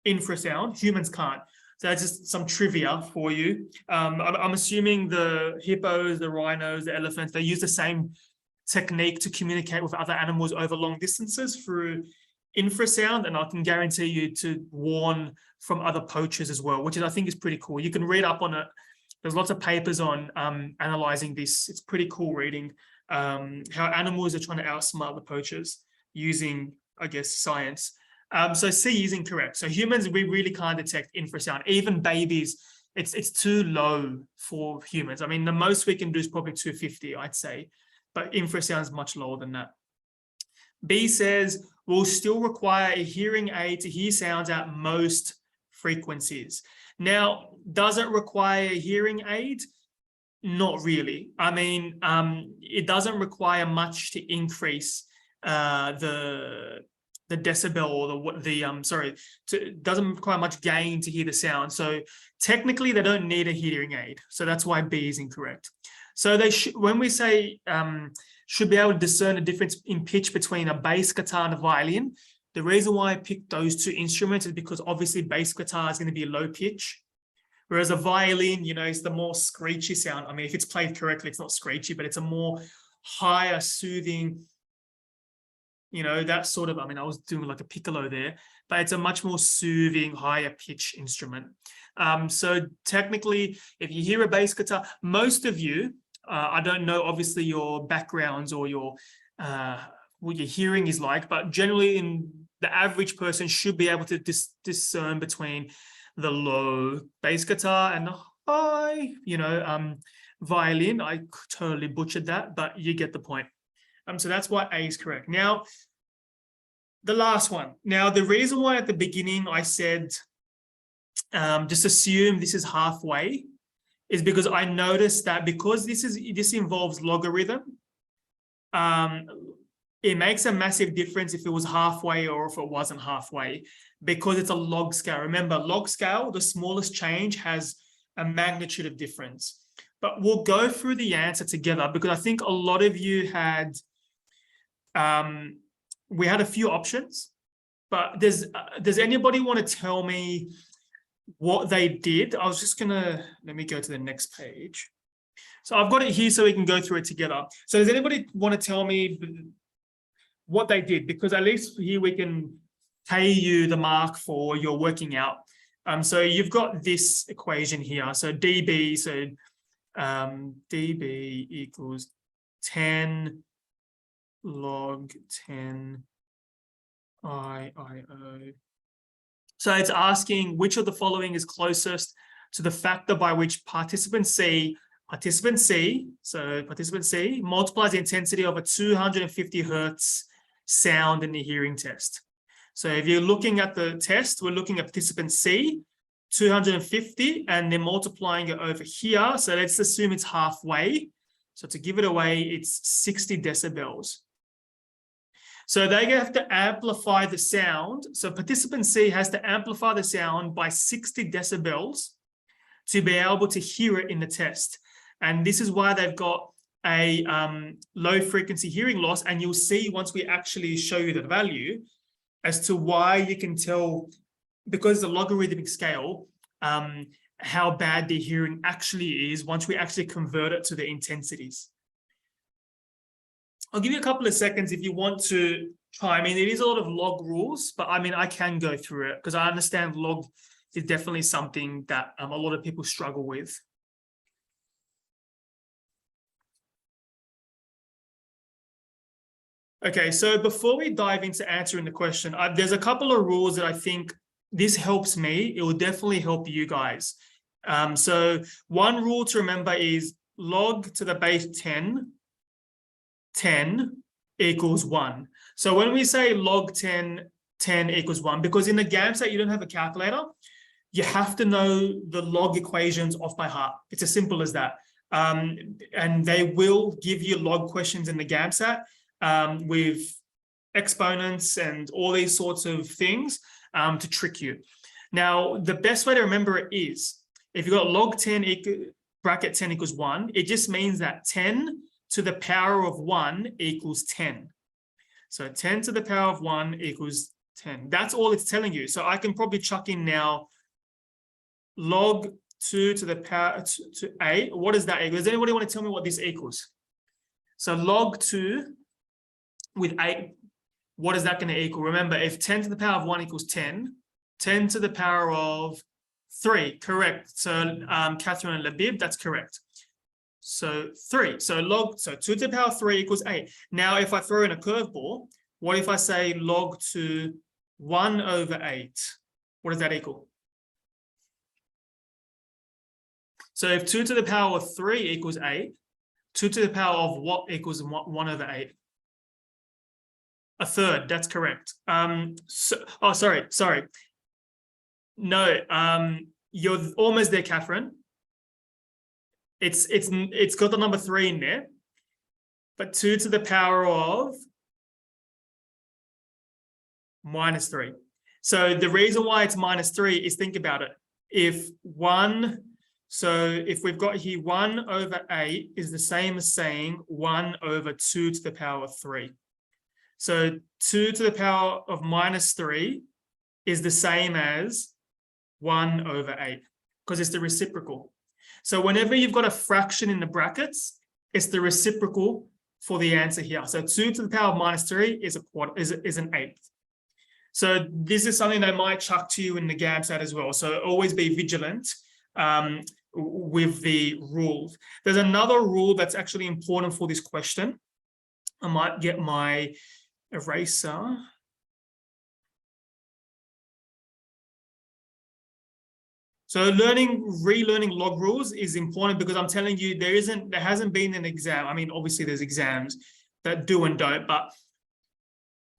infrasound. Humans can't. So that's just some trivia for you. I'm assuming the hippos, the rhinos, the elephants, they use the same technique to communicate with other animals over long distances through infrasound, and I can guarantee you to warn from other poachers as well, which I think is pretty cool. You can read up on it. There's lots of papers on analyzing this. It's pretty cool reading how animals are trying to outsmart the poachers using, I guess, science. So C is incorrect. So humans, we really can't detect infrasound. Even babies, it's too low for humans. I mean, the most we can do is probably 250, I'd say, but infrasound is much lower than that. B says, will still require a hearing aid to hear sounds at most frequencies. Now, does it require a hearing aid? Not really. I mean, it doesn't require much to increase the decibel or doesn't require much gain to hear the sound. So technically, they don't need a hearing aid. So that's why B is incorrect. So they when we say should be able to discern the difference in pitch between a bass guitar and a violin, the reason why I picked those two instruments is because obviously bass guitar is going to be low pitch, whereas a violin, it's the more screechy sound. I mean, if it's played correctly, it's not screechy, but it's a more higher, soothing, that sort of, I mean, I was doing like a piccolo there, but it's a much more soothing, higher pitch instrument. So technically, if you hear a bass guitar, most of you, I don't know, obviously, your backgrounds or your what your hearing is like, but generally the average person should be able to discern between the low bass guitar and the high, violin. I totally butchered that, but you get the point. So that's why A is correct. Now, the last one. Now, the reason why at the beginning I said just assume this is halfway is because I noticed that because this involves logarithm, it makes a massive difference if it was halfway or if it wasn't halfway, because it's a log scale. Remember, log scale, the smallest change has a magnitude of difference. But we'll go through the answer together because I think a lot of you had, we had a few options, but does anybody want to tell me what they did? I was just gonna, let me go to the next page. So I've got it here so we can go through it together. So does anybody want to tell me what they did? Because at least here we can pay you the mark for your working out. So you've got this equation here. So dB, so dB equals 10 log 10 IIO. So it's asking which of the following is closest to the factor by which participant C multiplies the intensity of a 250 hertz sound in the hearing test. So if you're looking at the test, we're looking at participant C, 250, and they're multiplying it over here. So let's assume it's halfway. So to give it away, it's 60 decibels. So they have to amplify the sound. So participant C has to amplify the sound by 60 decibels to be able to hear it in the test. And this is why they've got a low frequency hearing loss, and you'll see once we actually show you the value as to why you can tell, because the logarithmic scale, how bad the hearing actually is once we actually convert it to the intensities. I'll give you a couple of seconds if you want to try. I mean, it is a lot of log rules, but I mean, I can go through it because I understand log is definitely something that a lot of people struggle with. Okay, so before we dive into answering the question, there's a couple of rules that I think this helps me. It will definitely help you guys. So one rule to remember is log to the base 10 equals 1. So when we say log 10 equals 1, because in the GAMSAT you don't have a calculator, you have to know the log equations off by heart. It's as simple as that. And they will give you log questions in the GAMSAT with exponents and all these sorts of things to trick you. Now, the best way to remember it is, if you've got log 10 bracket 10 equals 1, it just means that 10 to the power of 1 equals 10. So 10 to the power of 1 equals 10. That's all it's telling you. So I can probably chuck in now log 2 to the power to 8. What does that equal? Does anybody want to tell me what this equals? So log 2 with 8, what is that going to equal? Remember, if 10 to the power of 1 equals 10, 10 to the power of 3, correct. So Catherine and Labib, that's correct. So 3. So 2 to the power of 3 equals 8. Now, if I throw in a curveball, what if I say log 2 1 over 8? What does that equal? So if 2 to the power of 3 equals 8, 2 to the power of what equals 1 over 8? A third, that's correct. Sorry. No, you're almost there, Catherine. It's got the number 3 in there, but 2 to the power of minus 3. So the reason why it's minus 3 is, think about it. If we've got here 1 over 8 is the same as saying 1 over 2 to the power of 3. So 2 to the power of minus 3 is the same as 1 over 8 because it's the reciprocal. So whenever you've got a fraction in the brackets, it's the reciprocal for the answer here. So 2 to the power of minus 3 is an eighth. So this is something they might chuck to you in the GAMSAT as well. So always be vigilant with the rules. There's another rule that's actually important for this question. I might get my eraser. So relearning log rules is important because I'm telling you, there hasn't been an exam. I mean, obviously there's exams that do and don't, but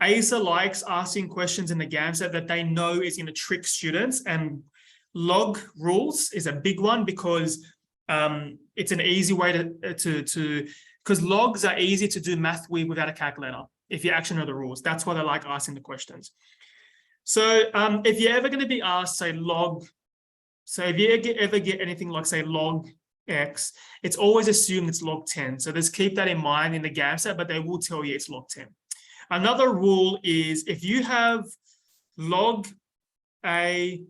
ASA likes asking questions in the GAMSAT that they know is going to trick students, and log rules is a big one because it's an easy way because logs are easy to do math with without a calculator if you actually know the rules. That's why they like asking the questions. So if you're ever going to be asked, say log, so if you ever get anything like, say, log x, it's always assumed it's log 10. So just keep that in mind in the GAMSAT, but they will tell you it's log 10. Another rule is if you have log ax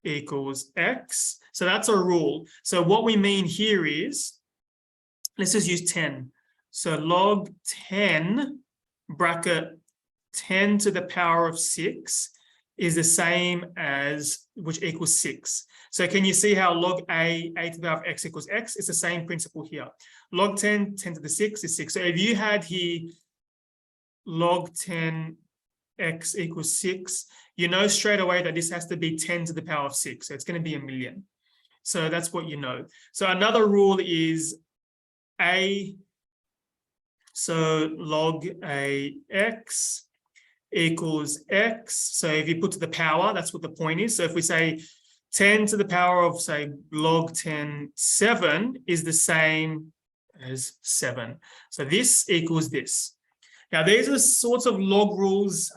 equals x, so that's a rule. So what we mean here is, let's just use 10. So log 10 bracket 10 to the power of 6 is the same as, which equals 6. So can you see how log a to the power of x equals x? It's the same principle here. Log 10 to the 6 is 6. So if you had here log 10 x equals 6, you know straight away that this has to be 10 to the power of 6. So it's going to be 1,000,000. So that's what you know. So another rule is so log ax equals x. So if you put to the power, that's what the point is. So if we say 10 to the power of, say, log 10, 7 is the same as 7. So this equals this. Now, these are the sorts of log rules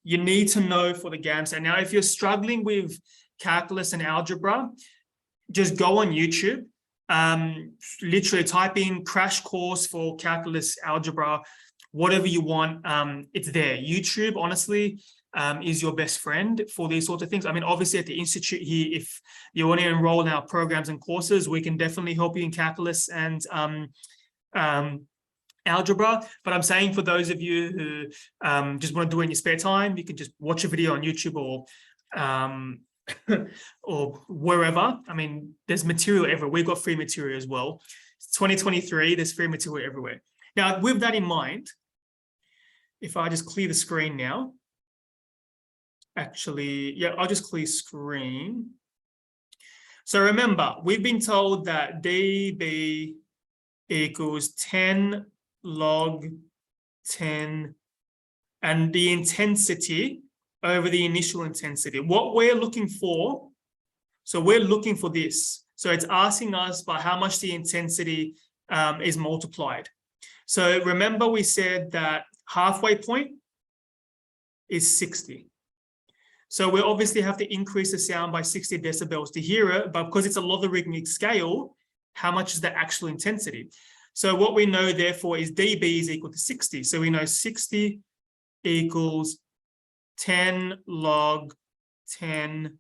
you need to know for the GAMSAT. Now, if you're struggling with calculus and algebra, just go on YouTube literally type in crash course for calculus, algebra, whatever you want. It's there. YouTube, honestly, is your best friend for these sorts of things. I mean, obviously at the Institute here, if you want to enroll in our programs and courses, we can definitely help you in calculus and algebra. But I'm saying for those of you who just want to do it in your spare time, you can just watch a video on YouTube or or wherever. I mean, there's material everywhere. We've got free material as well. It's 2023, there's free material everywhere. Now, with that in mind, if I just clear the screen now, actually, yeah, I'll just clear screen. So remember, we've been told that dB equals 10 log 10 and the intensity over the initial intensity. What we're looking for, so we're looking for this. So it's asking us by how much the intensity is multiplied. So remember we said that halfway point is 60. So we obviously have to increase the sound by 60 decibels to hear it, but because it's a logarithmic scale, how much is the actual intensity? So what we know therefore is dB is equal to 60. So we know 60 equals 10 log 10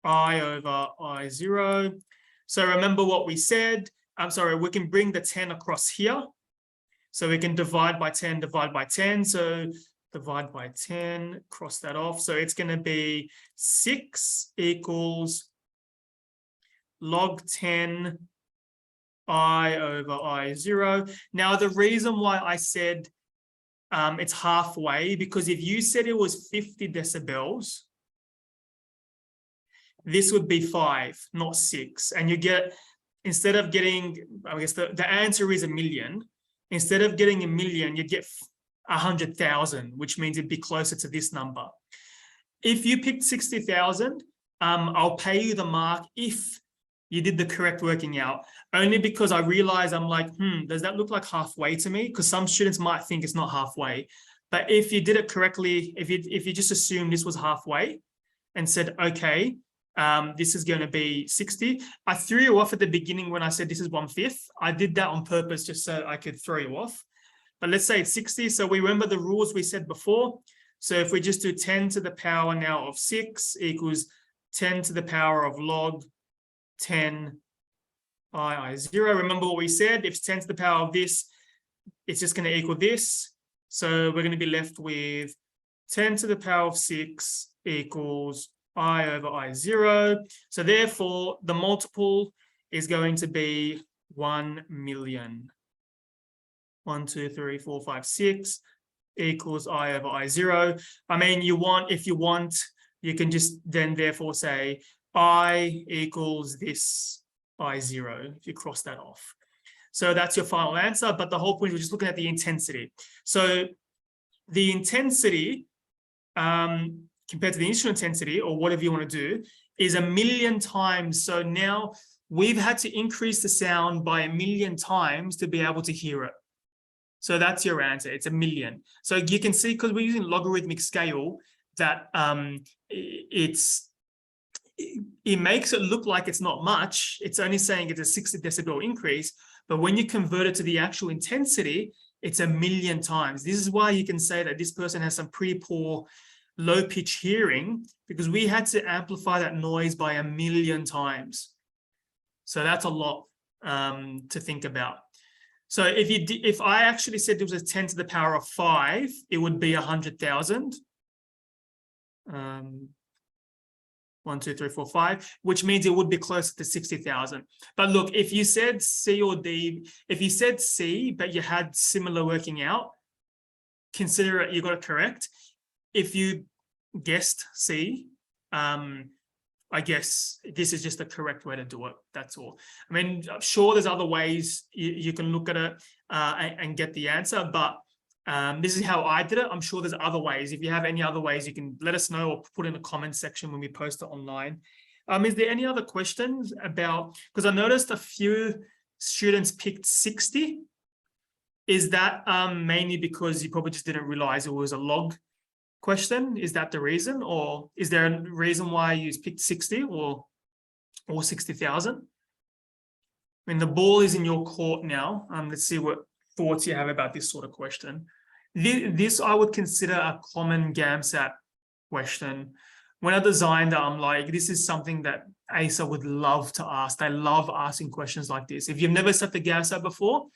I over I0. So remember what we said. I'm sorry, we can bring the 10 across here. So we can divide by 10, divide by 10. So divide by 10, cross that off. So it's going to be 6 equals log 10 I over I0. Now, the reason why I said it's halfway, because if you said it was 50 decibels, this would be 5, not 6. And you get, instead of getting, I guess the answer is 1 million. Instead of getting 1 million, you get 100,000, which means it'd be closer to this number. If you picked 60,000, I'll pay you the mark if you did the correct working out, only because I realize I'm like, does that look like halfway to me? Because some students might think it's not halfway. But if you did it correctly, if you just assumed this was halfway and said, okay, this is going to be 60. I threw you off at the beginning when I said this is 1/5. I did that on purpose just so I could throw you off. But let's say it's 60. So we remember the rules we said before. So if we just do 10 to the power now of 6 equals 10 to the power of log 10 I0. Remember what we said, if it's 10 to the power of this, it's just going to equal this. So we're going to be left with 10 to the power of 6 equals I over I0. So therefore, the multiple is going to be 1 million. 1, 2, 3, 4, 5, 6 equals I over I0. I mean, if you want, you can just then therefore say I equals this I0, if you cross that off. So that's your final answer, but the whole point was just looking at the intensity. So the intensity compared to the initial intensity, or whatever you want to do, is 1 million times. So now we've had to increase the sound by 1 million times to be able to hear it. So that's your answer. It's 1 million. So you can see, because we're using logarithmic scale, that it makes it look like it's not much. It's only saying it's a 60 decibel increase. But when you convert it to the actual intensity, it's 1 million times. This is why you can say that this person has some pretty poor low pitch hearing, because we had to amplify that noise by 1 million times. So that's a lot to think about. So if I actually said it was a 10 to the power of 5, it would be 100,000. 1, 2, 3, 4, 5, which means it would be closer to 60,000. But look, if you said C or D, if you said C, but you had similar working out, consider it, you got it correct. If you guessed C, I guess this is just the correct way to do it. That's all. I mean, I'm sure there's other ways you can look at it and get the answer, but this is how I did it. I'm sure there's other ways. If you have any other ways, you can let us know or put in the comment section when we post it online. Is there any other questions about, because I noticed a few students picked 60. Is that mainly because you probably just didn't realize it was a log question? Is that the reason? Or is there a reason why you picked 60 or 60,000? I mean, the ball is in your court now. Let's see what thoughts you have about this sort of question. This I would consider a common GAMSAT question. When I designed it, I'm like, this is something that ASA would love to ask. They love asking questions like this. If you've never set the GAMSAT before,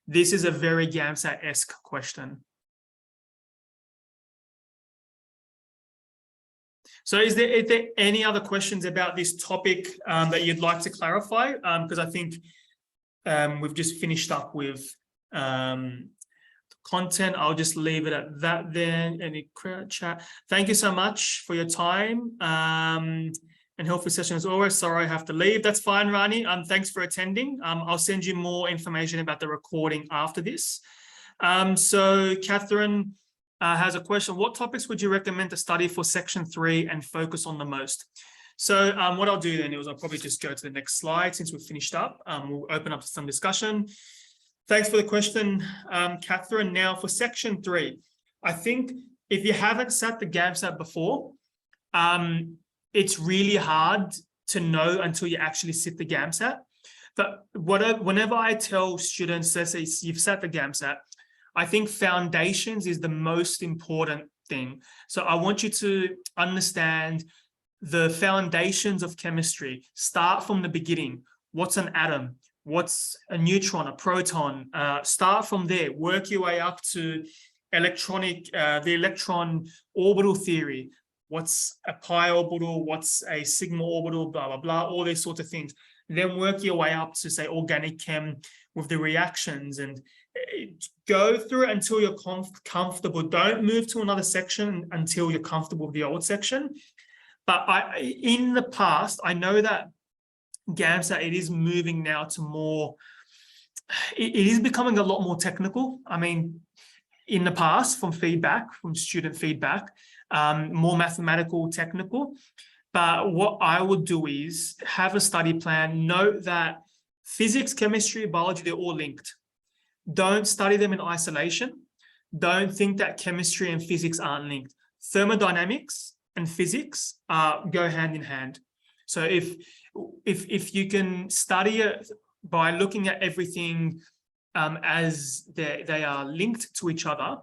this is a very GAMSAT-esque question. So is there any other questions about this topic that you'd like to clarify? Because I think we've just finished up with content. I'll just leave it at that then. Any chat? Thank you so much for your time and helpful session as always. Sorry, I have to leave. That's fine, Rani. Thanks for attending. I'll send you more information about the recording after this. So Catherine has a question. What topics would you recommend to study for section 3 and focus on the most? So what I'll do then is I'll probably just go to the next slide since we've finished up. We'll open up to some discussion. Thanks for the question, Catherine. Now for section 3, I think if you haven't sat the GAMSAT before, it's really hard to know until you actually sit the GAMSAT. But whenever I tell students, let's say you've sat the GAMSAT, I think foundations is the most important thing. So I want you to understand the foundations of chemistry. Start from the beginning. What's an atom? What's a neutron, a proton? Start from there. Work your way up to the electron orbital theory. What's a pi orbital? What's a sigma orbital? Blah, blah, blah, all these sorts of things. Then work your way up to, say, organic chem with the reactions, and go through it until you're comfortable. Don't move to another section until you're comfortable with the old section. But in the past, I know that GAMSAT, it is moving now to more, it is becoming a lot more technical. I mean, in the past, from student feedback, more mathematical, technical. But what I would do is have a study plan. Note that physics, chemistry, biology, they're all linked. Don't study them in isolation. Don't think that chemistry and physics aren't linked. Thermodynamics and physics go hand in hand. So if you can study it by looking at everything as they are linked to each other,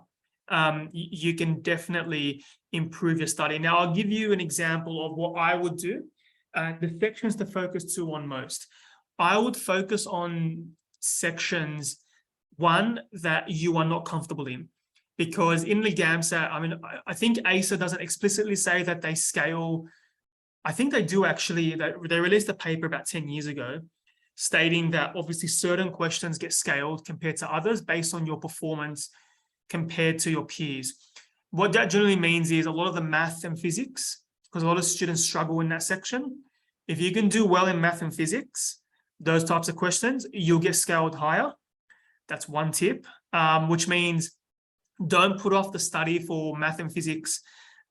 you can definitely improve your study. Now, I'll give you an example of what I would do. The sections to focus on most. I would focus on sections 1 that you are not comfortable in. Because in the GAMSAT, I mean, I think ASA doesn't explicitly say that they scale. I think they do actually. They released a paper about 10 years ago stating that obviously certain questions get scaled compared to others based on your performance compared to your peers. What that generally means is a lot of the math and physics, because a lot of students struggle in that section. If you can do well in math and physics, those types of questions, you'll get scaled higher. That's one tip, which means don't put off the study for math and physics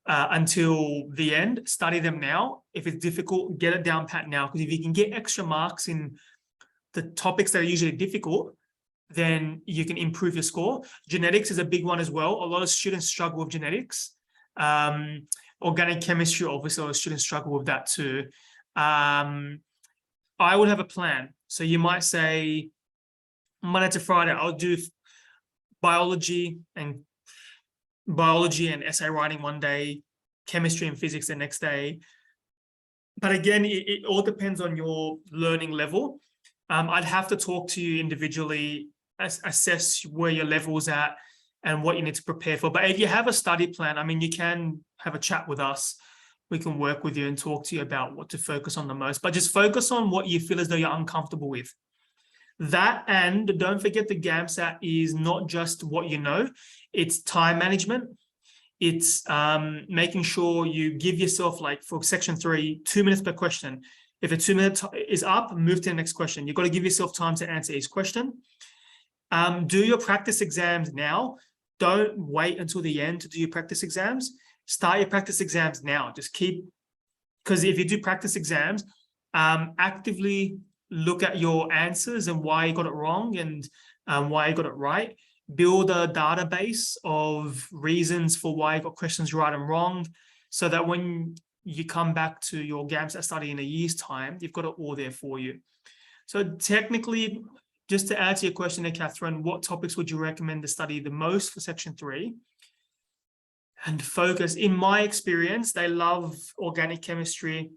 until the end. Study them now. If it's difficult, get it down pat now, because if you can get extra marks in the topics that are usually difficult, then you can improve your score. Genetics is a big one as well. A lot of students struggle with genetics. Organic chemistry, obviously, a lot of students struggle with that too. I would have a plan. So you might say, Monday to Friday, I'll do biology and essay writing one day, chemistry and physics the next day. But again, it all depends on your learning level. I'd have to talk to you individually, assess where your level's at and what you need to prepare for. But if you have a study plan, I mean, you can have a chat with us. We can work with you and talk to you about what to focus on the most. But just focus on what you feel as though you're uncomfortable with. That, and don't forget the GAMSAT is not just what you know, it's time management. It's making sure you give yourself, like for section 3, 2 minutes per question. If a 2 minute is up, move to the next question. You've got to give yourself time to answer each question. Do your practice exams now. Don't wait until the end to do your practice exams. Start your practice exams now. Just keep, because if you do practice exams, actively look at your answers and why you got it wrong and why you got it right. Build a database of reasons for why you got questions right and wrong, so that when you come back to your GAMSAT study in a year's time, you've got it all there for you. So technically, just to answer your question there, Catherine, what topics would you recommend to study the most for section 3? And focus, in my experience, they love organic chemistry.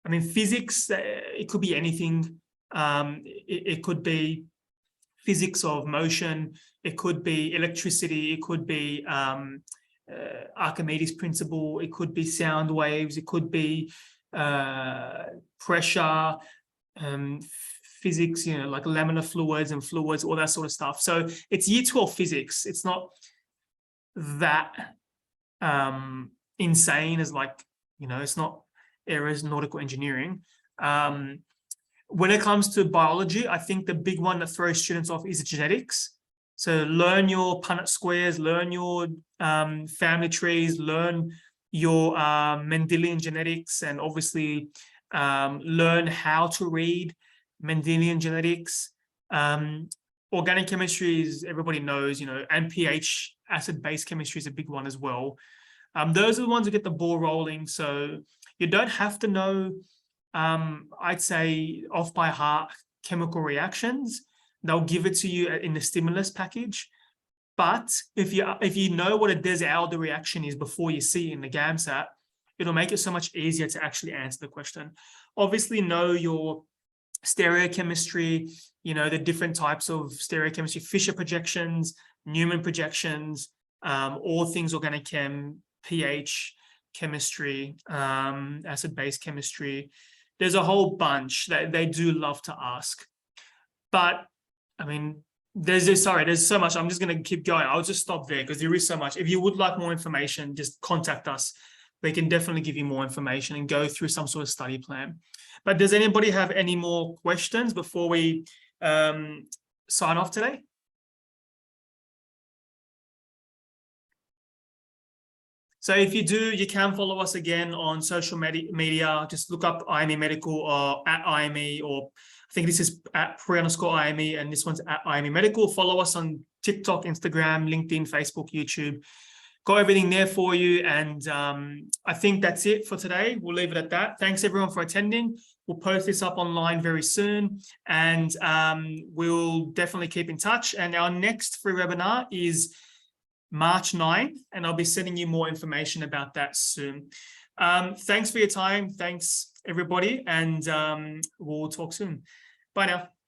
I mean, physics, it could be anything. It could be physics of motion. It could be electricity. It could be Archimedes principle. It could be sound waves. It could be pressure, physics, like laminar fluids and fluids, all that sort of stuff. So it's year 12 physics. It's not that insane as it's not aeronautical engineering. When it comes to biology, I think the big one that throws students off is genetics. So learn your Punnett squares, learn your family trees, learn your Mendelian genetics, and obviously learn how to read Mendelian genetics. Organic chemistry is, everybody knows, and pH, acid-base chemistry is a big one as well. Those are the ones that get the ball rolling. So you don't have to know, I'd say, off by heart chemical reactions. They'll give it to you in the stimulus package. But if you know what a Des-Alder reaction is before you see it in the GAMSAT, it'll make it so much easier to actually answer the question. Obviously, know your stereochemistry, the different types of stereochemistry, Fisher projections, Newman projections, all things organic chem, pH chemistry, acid-base chemistry. There's a whole bunch that they do love to ask. But I mean, there's so much. I'm just going to keep going. I'll just stop there because there is so much. If you would like more information, just contact us. We can definitely give you more information and go through some sort of study plan. But does anybody have any more questions before we sign off today? So if you do, you can follow us again on social media. Just look up IME Medical or at IME, or I think this is at @pre_IME and this one's at IME Medical. Follow us on TikTok, Instagram, LinkedIn, Facebook, YouTube. Got everything there for you. And I think that's it for today. We'll leave it at that. Thanks everyone for attending. We'll post this up online very soon, and we'll definitely keep in touch. And our next free webinar is March 9, and I'll be sending you more information about that soon. Thanks for your time. Thanks, everybody, and we'll talk soon. Bye now.